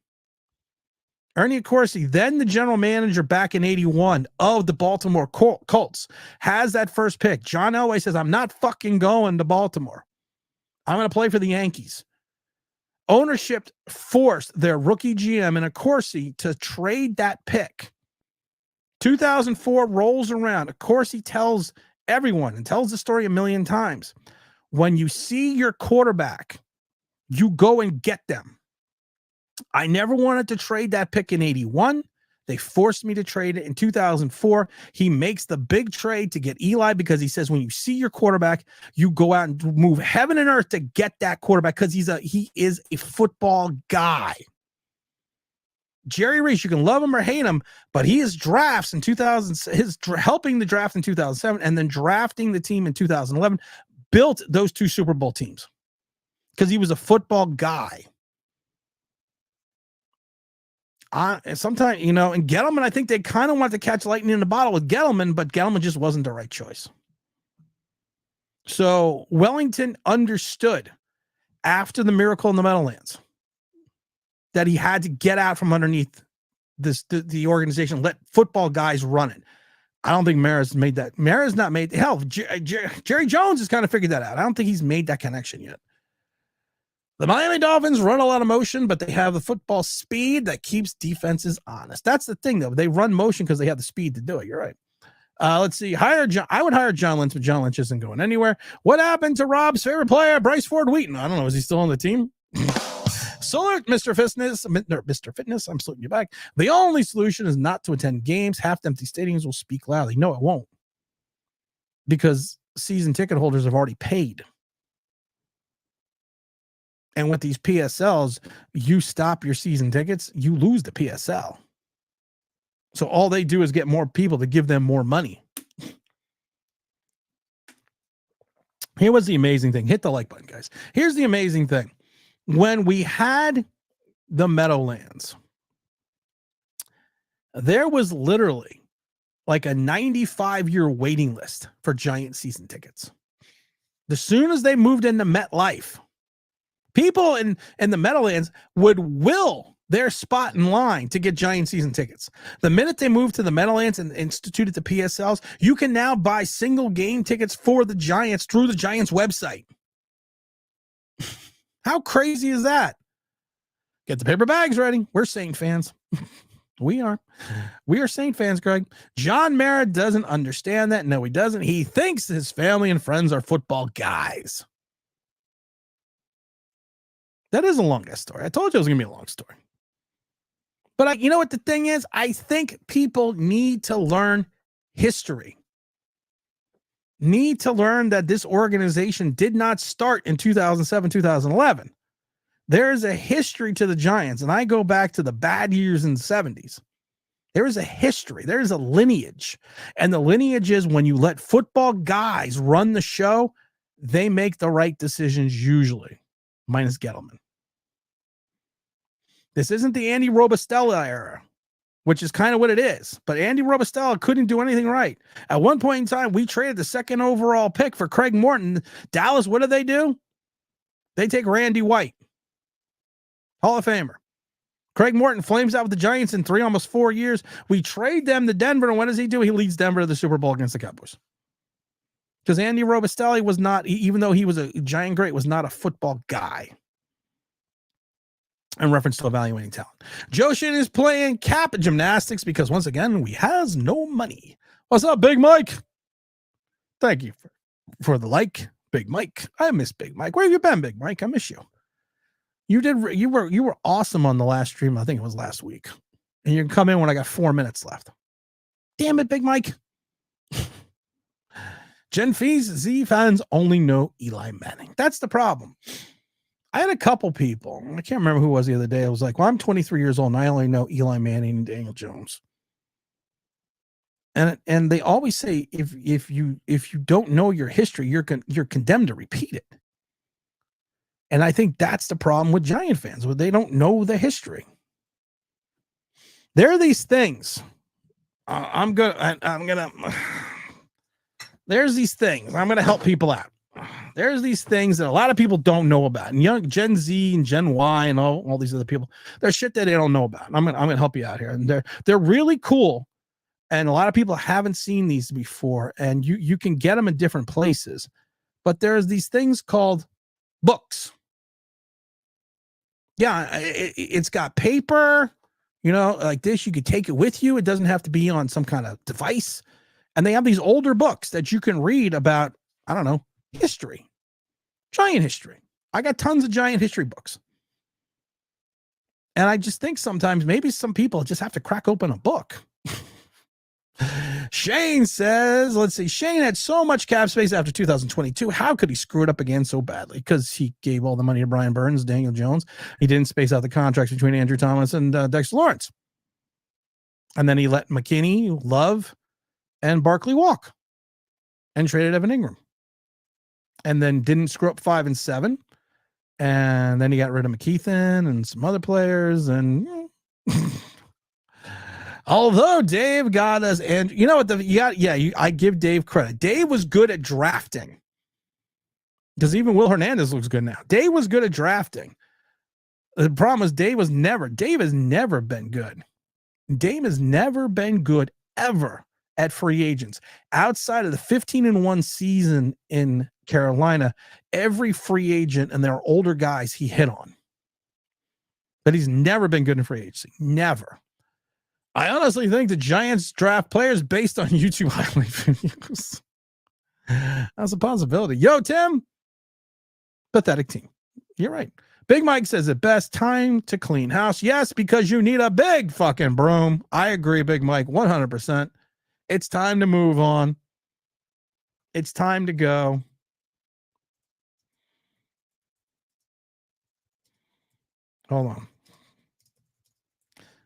S1: Ernie Accorsi, then the general manager back in 81 of the Baltimore Colts, has that first pick. John Elway says, I'm not fucking going to Baltimore. I'm going to play for the Yankees. Ownership forced their rookie GM and Accorsi to trade that pick. 2004 rolls around. Accorsi tells everyone, and tells the story a million times, when you see your quarterback, you go and get them. I never wanted to trade that pick in 81. They forced me to trade it in 2004. He makes the big trade to get Eli because he says when you see your quarterback, you go out and move heaven and earth to get that quarterback because he is a football guy. Jerry Reese, you can love him or hate him, but he is drafts in 2000, helping the draft in 2007 and then drafting the team in 2011, built those two Super Bowl teams because he was a football guy. Sometimes, and Gettleman, I think they kind of wanted to catch lightning in the bottle with Gettleman, but Gettleman just wasn't the right choice. So Wellington understood after the miracle in the Meadowlands that he had to get out from underneath the organization, let football guys run it. I don't think Mara's made that. Mara's not made. Hell, Jerry Jones has kind of figured that out. I don't think he's made that connection yet. The Miami Dolphins run a lot of motion, but they have the football speed that keeps defenses honest. That's the thing, though. They run motion because they have the speed to do it. You're right. Let's see. I would hire John Lynch, but John Lynch isn't going anywhere. What happened to Rob's favorite player, Bryce Ford Wheaton? I don't know. Is he still on the team? Salute, Mr. Fitness. I'm saluting you back. The only solution is not to attend games. Half-empty stadiums will speak loudly. No, it won't. Because season ticket holders have already paid. And with these PSLs, you stop your season tickets, you lose the PSL. So all they do is get more people to give them more money. Here was the amazing thing. Hit the like button, guys. Here's the amazing thing. When we had the Meadowlands, there was literally like a 95-year waiting list for Giant season tickets. As soon as they moved into MetLife, people in the Meadowlands would will their spot in line to get Giant season tickets. The minute they moved to the Meadowlands and instituted the PSLs, you can now buy single game tickets for the Giants through the Giants website. How crazy is that? Get the paper bags ready. We're Saint fans. We are Saint fans, Greg. John Mara doesn't understand that. No, he doesn't. He thinks his family and friends are football guys. That is a long-ass story. I told you it was going to be a long story. But you know what the thing is? I think people need to learn history. Need to learn that this organization did not start in 2007, 2011. There is a history to the Giants, and I go back to the bad years in the 70s. There is a history. There is a lineage. And the lineage is when you let football guys run the show, they make the right decisions usually, minus Gettleman. This isn't the Andy Robustella era, which is kind of what it is. But Andy Robustella couldn't do anything right. At one point in time, we traded the 2nd overall pick for Craig Morton. Dallas, what do? They take Randy White, Hall of Famer. Craig Morton flames out with the Giants in 3, almost 4 years. We trade them to Denver, and what does he do? He leads Denver to the Super Bowl against the Cowboys. Because Andy Robustelli was not, even though he was a Giant great, was not a football guy. In reference to evaluating talent. Joshin is playing cap gymnastics because, once again, we has no money. What's up, Big Mike? Thank you for the like, Big Mike. I miss Big Mike. Where have you been, Big Mike? I miss you. You were awesome on the last stream. I think it was last week. And you can come in when I got 4 minutes left. Damn it, Big Mike. Gen Fees Z fans only know Eli Manning. That's the problem. I had a couple people. I can't remember who it was the other day. I was like, well, I'm 23 years old and I only know Eli Manning and Daniel Jones. And they always say if you don't know your history, you're condemned to repeat it. And I think that's the problem with Giant fans, where they don't know the history. There are these things. There's these things. I'm gonna help people out. There's these things that a lot of people don't know about, and young Gen Z and Gen Y and all these other people. There's shit that they don't know about. I'm gonna help you out here, and they're really cool. And a lot of people haven't seen these before, and you can get them in different places. But there's these things called books. Yeah, it's got paper, like this. You could take it with you. It doesn't have to be on some kind of device. And they have these older books that you can read about, I don't know, history, Giant history. I got tons of Giant history books. And I just think sometimes maybe some people just have to crack open a book. Shane says, let's see. Shane had so much cap space after 2022. How could he screw it up again so badly? Because he gave all the money to Brian Burns, Daniel Jones. He didn't space out the contracts between Andrew Thomas and Dexter Lawrence. And then he let McKinney, Love, and Barkley walk and traded Evan Ingram. And then didn't screw up 5 and 7. And then he got rid of McKeithen and some other players. And although Dave got us, and you know what? I give Dave credit. Dave was good at drafting. Because even Will Hernandez looks good now. Dave was good at drafting. The problem is Dave has never been good. Dave has never been good ever at free agents. Outside of the 15-1 season in Carolina, every free agent and their older guys he hit on. But he's never been good in free agency. Never. I honestly think the Giants draft players based on YouTube highlight videos. That's a possibility. Yo, Tim. Pathetic team. You're right. Big Mike says it best. Time to clean house. Yes, because you need a big fucking broom. I agree, Big Mike, 100%. It's time to move on. It's time to go. Hold on.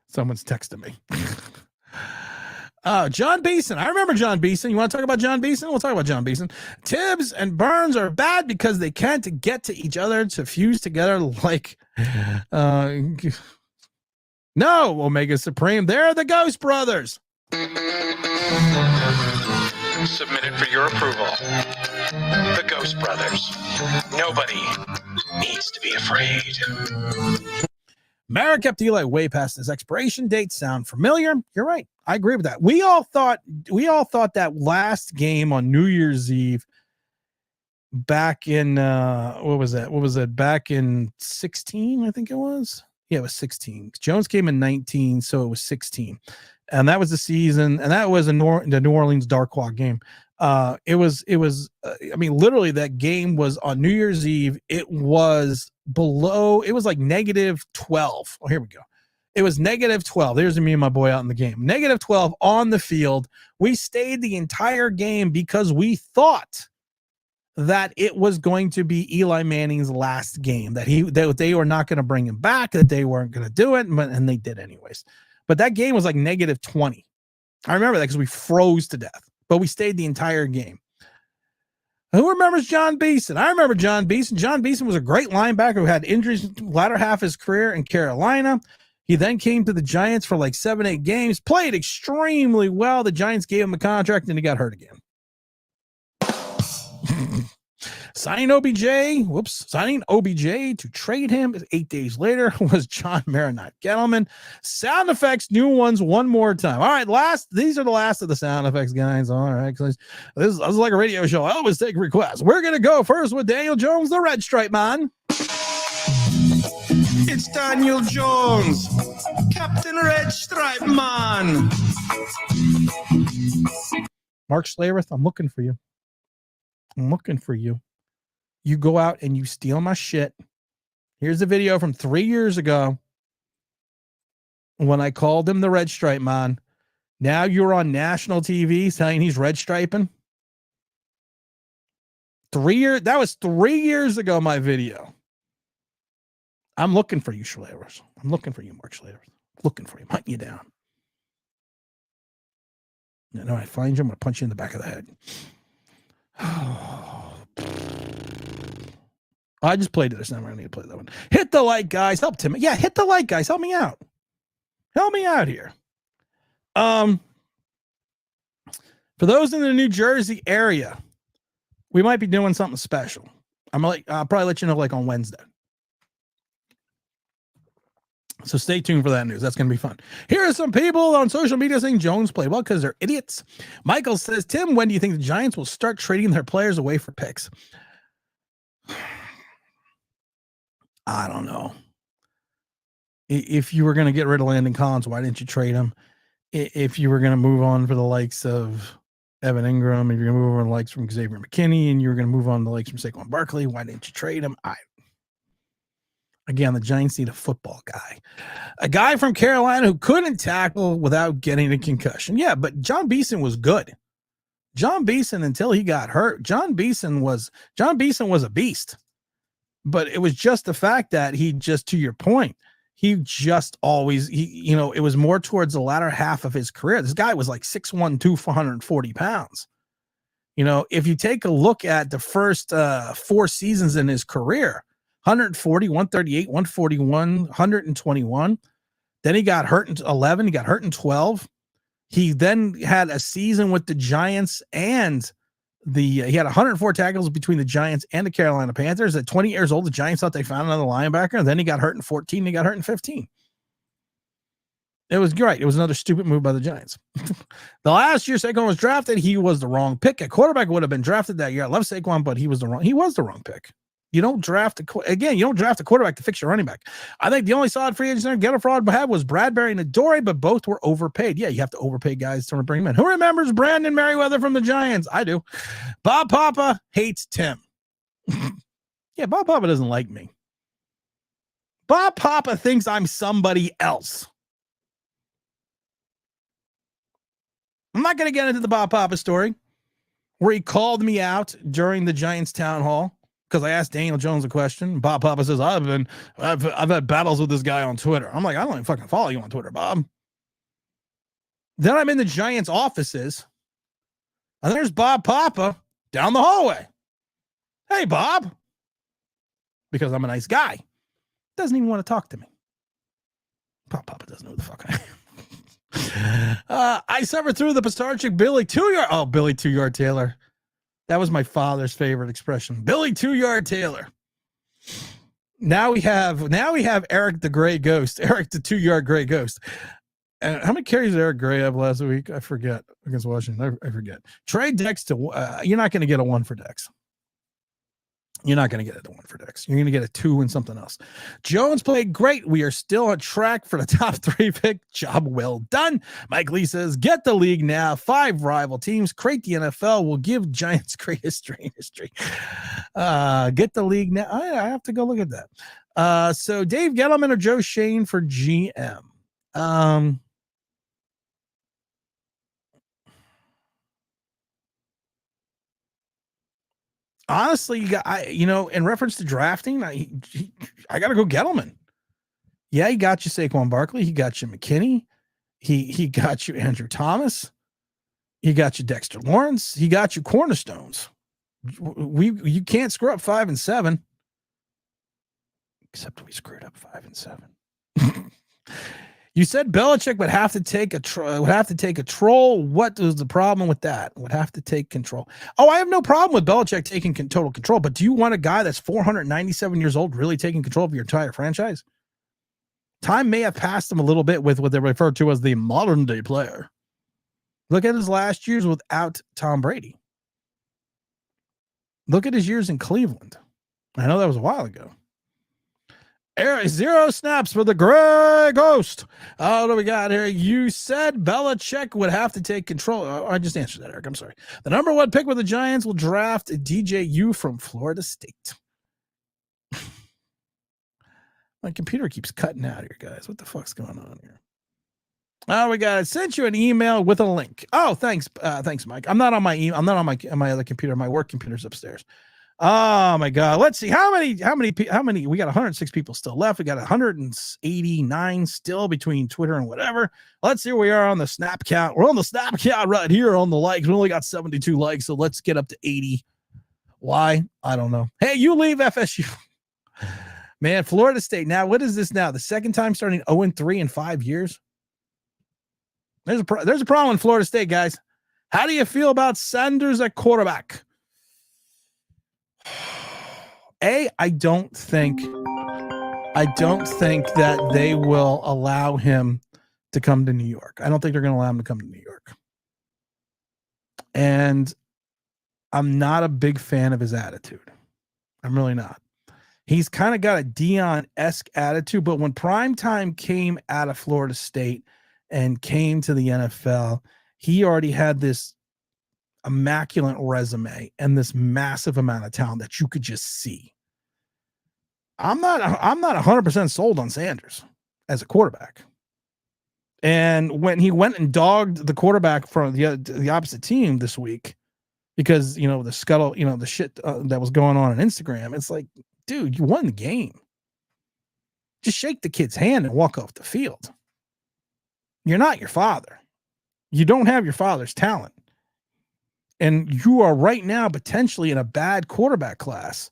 S1: Someone's texting me. John Beeson. I remember John Beeson. You want to talk about John Beeson? We'll talk about John Beeson. Tibbs and Burns are bad because they can't get to each other to fuse together like no, Omega Supreme. They're the Ghost Brothers.
S2: Submitted for your approval. The Ghost Brothers. Nobody needs to be afraid.
S1: Mara kept Eli way past his expiration date. Sound familiar? You're right. I agree with that. We all thought that last game on New Year's Eve back in what was it? Back in 16, I think it was. Yeah, it was 16. Jones came in 19, so it was 16. And that was the season, and that was the New Orleans Dark-Hawk game. It was literally that game was on New Year's Eve. It was like -12. Oh, here we go. It was -12. There's me and my boy out in the game. -12 on the field. We stayed the entire game because we thought that it was going to be Eli Manning's last game, that they were not going to bring him back, that they weren't going to do it, and they did anyways. But that game was like -20. I remember that because we froze to death, but we stayed the entire game. Who remembers John Beeson? I remember John Beeson. John Beeson was a great linebacker who had injuries in the latter half of his career in Carolina. He then came to the Giants for like 7-8 games, played extremely well. The Giants gave him a contract, and he got hurt again. Signing OBJ to trade him 8 days later was John Marinette Gettleman. Sound effects, new ones one more time. All right, these are the last of the sound effects, guys. All right, because this is like a radio show. I always take requests. We're going to go first with Daniel Jones, the Red Stripe Man.
S8: It's Daniel Jones, Captain Red Stripe Man.
S1: Mark Schlereth, I'm looking for you. You go out and you steal my shit. Here's a video from 3 years ago when I called him the Red Stripe Man. Now you're on national TV saying he's red striping. That was 3 years ago, my video. I'm looking for you, Schlereth. I'm looking for you, Mark Schlereth. Looking for you. I'm hunting you down. No, I find you, I'm going to punch you in the back of the head. I just played it this time. I need to play that one. Hit the like, guys. Help Tim. Yeah, hit the like, guys. Help me out. Help me out here. For those in the New Jersey area, we might be doing something special. I'll probably let you know like on Wednesday. So stay tuned for that news. That's going to be fun. Here are some people on social media saying Jones played well because they're idiots. Michael says, Tim, when do you think the Giants will start trading their players away for picks? I don't know. If you were going to get rid of Landon Collins, why didn't you trade him? If you were going to move on for the likes of Evan Ingram, if you're going to move on the likes from Xavier McKinney, and you were going to move on the likes from Saquon Barkley, why didn't you trade him? Again, the Giants need a football guy. A guy from Carolina who couldn't tackle without getting a concussion. Yeah, but John Beeson was good. John Beeson, until he got hurt, John Beeson was a beast. But it was just the fact that to your point, it was more towards the latter half of his career. This guy was like 6'1", 440 pounds. If you take a look at the first 4 seasons in his career, 140, 138, 141, 121. Then he got hurt in 11. He got hurt in 12. He then had a season with the Giants and he had 104 tackles between the Giants and the Carolina Panthers. At 20 years old, the Giants thought they found another linebacker, and then he got hurt in 14. And he got hurt in 15. It was great. It was another stupid move by the Giants. The last year Saquon was drafted, he was the wrong pick. A quarterback would have been drafted that year. I love Saquon, but he was the wrong pick. You don't draft a quarterback to fix your running back. I think the only solid free agents that Getter Fraud had was Bradbury and Adoree, but both were overpaid. Yeah, you have to overpay guys to bring them in. Who remembers Brandon Merriweather from the Giants? I do. Bob Papa hates Tim. Yeah, Bob Papa doesn't like me. Bob Papa thinks I'm somebody else. I'm not going to get into the Bob Papa story where he called me out during the Giants town hall because I asked Daniel Jones a question. Bob Papa says, I've had battles with this guy on Twitter. I'm like, I don't even fucking follow you on Twitter, Bob. Then I'm in the Giants offices, and there's Bob Papa down the hallway. Hey, Bob. Because I'm a nice guy. Doesn't even want to talk to me. Bob Papa doesn't know who the fuck I am. I suffered through the Pistarchic Billy 2-yard. Oh, Billy 2-yard Taylor. That was my father's favorite expression. Billy 2-yard Taylor. Now we have Eric the Gray Ghost. Eric the 2-yard Gray Ghost. And how many carries did Eric Gray have last week? I forget. Against Washington. I forget. Trade Dex to you're not going to get a 1 for Dex. You're not going to get a 1 for Dex. You're going to get a 2 and something else. Jones played great. We are still on track for the top 3 pick. Job well done. Mike Lee says, get the league now. 5 rival teams. Create the NFL. Will give Giants great history. Get the league now. I have to go look at that. So Dave Gettleman or Joe Shane for GM. Honestly, in reference to drafting, I got to go Gettleman. Yeah, he got you Saquon Barkley. He got you McKinney. He got you Andrew Thomas. He got you Dexter Lawrence. He got you cornerstones. You can't screw up 5 and 7. Except we screwed up 5 and 7. You said Belichick would have to take a troll. What was the problem with that? Would have to take control. Oh, I have no problem with Belichick taking total control, but do you want a guy that's 497 years old really taking control of your entire franchise? Time may have passed him a little bit with what they refer to as the modern day player. Look at his last years without Tom Brady. Look at his years in Cleveland. I know that was a while ago. 0 snaps for the Gray Ghost. Oh, what do we got here? You said Belichick would have to take control. I just answered that, Eric. I'm sorry. The number 1 pick with the Giants will draft DJU from Florida State. My computer keeps cutting out here, guys. What the fuck's going on here? Oh, we got it. Sent you an email with a link. Oh, thanks. Thanks, Mike. I'm not on my email. I'm not on my other computer. My work computer's upstairs. Oh my God. Let's see how many, we got 106 people still left. We got 189 still between Twitter and whatever. Let's see where we are on the snap count. We're on the snap count right here on the likes. We only got 72 likes. So let's get up to 80. Why? I don't know. Hey, you leave FSU, man. Florida State. Now, what is this now? The second time starting 0-3 in 5 years. There's a problem in Florida State, guys. How do you feel about Sanders at quarterback? I don't think that they will allow him to come to New York. I don't think they're going to allow him to come to New York. And I'm not a big fan of his attitude. I'm really not. He's kind of got a Deion-esque attitude, but when primetime came out of Florida State and came to the NFL, he already had this immaculate resume and this massive amount of talent that you could just see. I'm not 100% sold on Sanders as a quarterback. And when he went and dogged the quarterback from the opposite team this week, because, the scuttle, the shit that was going on Instagram, it's like, dude, you won the game. Just shake the kid's hand and walk off the field. You're not your father. You don't have your father's talent. And you are right now potentially in a bad quarterback class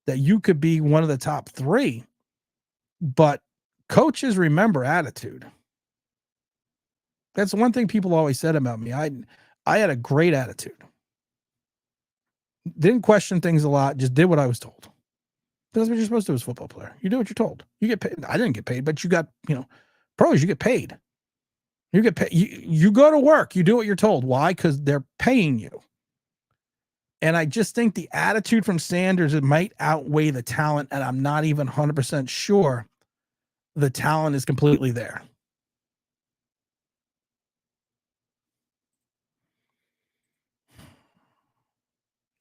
S1: that you could be one of the top 3. But coaches remember attitude. That's one thing people always said about me. I had a great attitude. Didn't question things a lot, just did what I was told. That's what you're supposed to do as a football player. You do what you're told. You get paid. I didn't get paid, but you got, pros, you get paid. You get paid. You go to work. You do what you're told. Why? Because they're paying you. And I just think the attitude from Sanders, it might outweigh the talent. And I'm not even 100% sure the talent is completely there.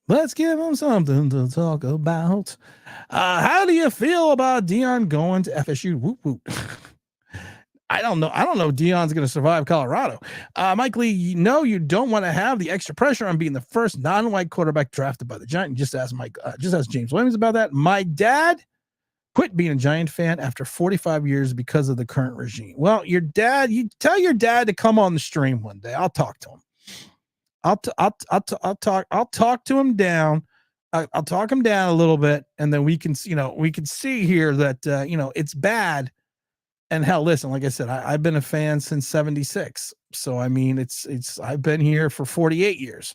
S1: Let's give him something to talk about. How do you feel about Deion going to FSU? Whoop, whoop. I don't know. Deion's going to survive Colorado. Mike Lee, you don't want to have the extra pressure on being the first non-white quarterback drafted by the Giants. Just ask James Williams about that. My dad quit being a Giant fan after 45 years because of the current regime. Well, you tell your dad to come on the stream one day. I'll talk to him. I'll talk to him down. I'll talk him down a little bit, and then we can see here that it's bad. And hell, listen, like I said, I've been a fan since 76. So, I mean, I've been here for 48 years.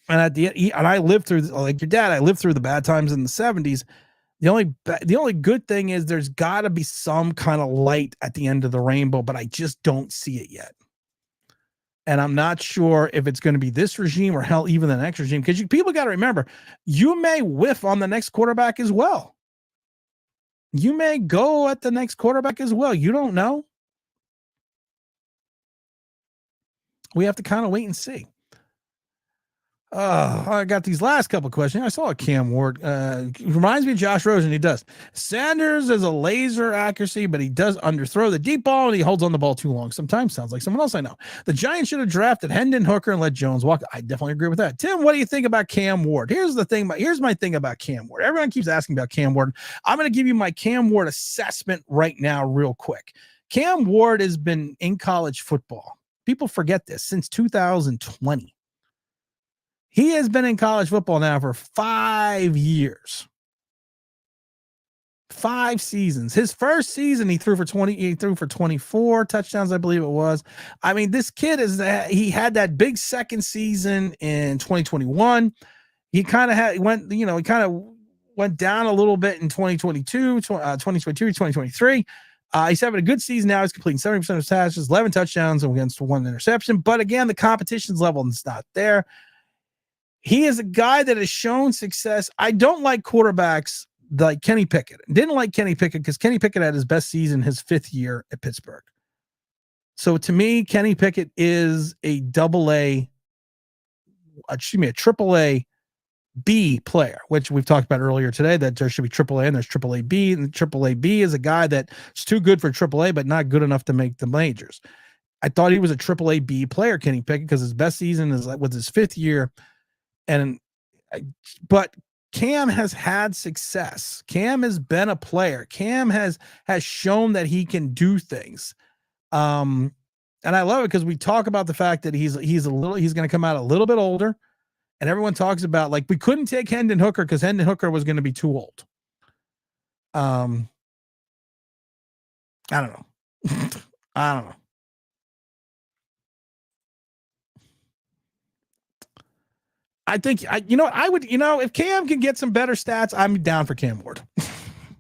S1: And I lived through, like your dad, I lived through the bad times in the 70s. The only good thing is there's got to be some kind of light at the end of the rainbow, but I just don't see it yet. And I'm not sure if it's going to be this regime or hell, even the next regime, because people got to remember, you may whiff on the next quarterback as well. You may go at the next quarterback as well. You don't know. We have to kind of wait and see. I got these last couple of questions. I saw a Cam Ward. Reminds me of Josh Rosen. He does. Sanders is a laser accuracy, but he does underthrow the deep ball, and he holds on the ball too long. Sometimes sounds like someone else I know. The Giants should have drafted Hendon Hooker and let Jones walk. I definitely agree with that. Tim, what do you think about Cam Ward? Here's my thing about Cam Ward. Everyone keeps asking about Cam Ward. I'm going to give you my Cam Ward assessment right now real quick. Cam Ward has been in college football. People forget this since 2020. He has been in college football now for 5 years. 5 seasons. His first season, he threw for 24 touchdowns, I believe it was. I mean, this kid he had that big second season in 2021. He kind of went down a little bit in 2022, 2023. He's having a good season now. He's completing 70% of his passes, 11 touchdowns against 1 interception. But again, the competition's level is not there. He is a guy that has shown success. I don't like quarterbacks like Kenny Pickett. Didn't like Kenny Pickett because Kenny Pickett had his best season his 5th year at Pittsburgh. So to me, Kenny Pickett is a triple A B player, which we've talked about earlier today, that there should be AAA and there's AAA B, and AAA B is a guy that's too good for AAA, but not good enough to make the majors. I thought he was a AAA B player, Kenny Pickett, because his best season was his 5th year. But Cam has had success. Cam has been a player. Cam has shown that he can do things. And I love it because we talk about the fact that he's going to come out a little bit older. And everyone talks about, like, we couldn't take Hendon Hooker because Hendon Hooker was going to be too old. I don't know. I don't know. I think if Cam can get some better stats, I'm down for Cam Ward.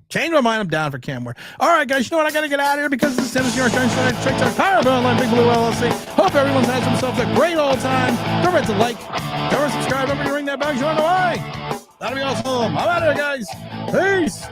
S1: Change my mind. I'm down for Cam Ward. All right, guys. You know what? I got to get out of here because this is Tennessee York Tricks our Tire Online Big Blue LLC. Hope everyone's had themselves a great old time. Don't forget to like, don't forget to subscribe. Don't forget to ring that bell. You know why? That'll be awesome. I'm out of here, guys. Peace.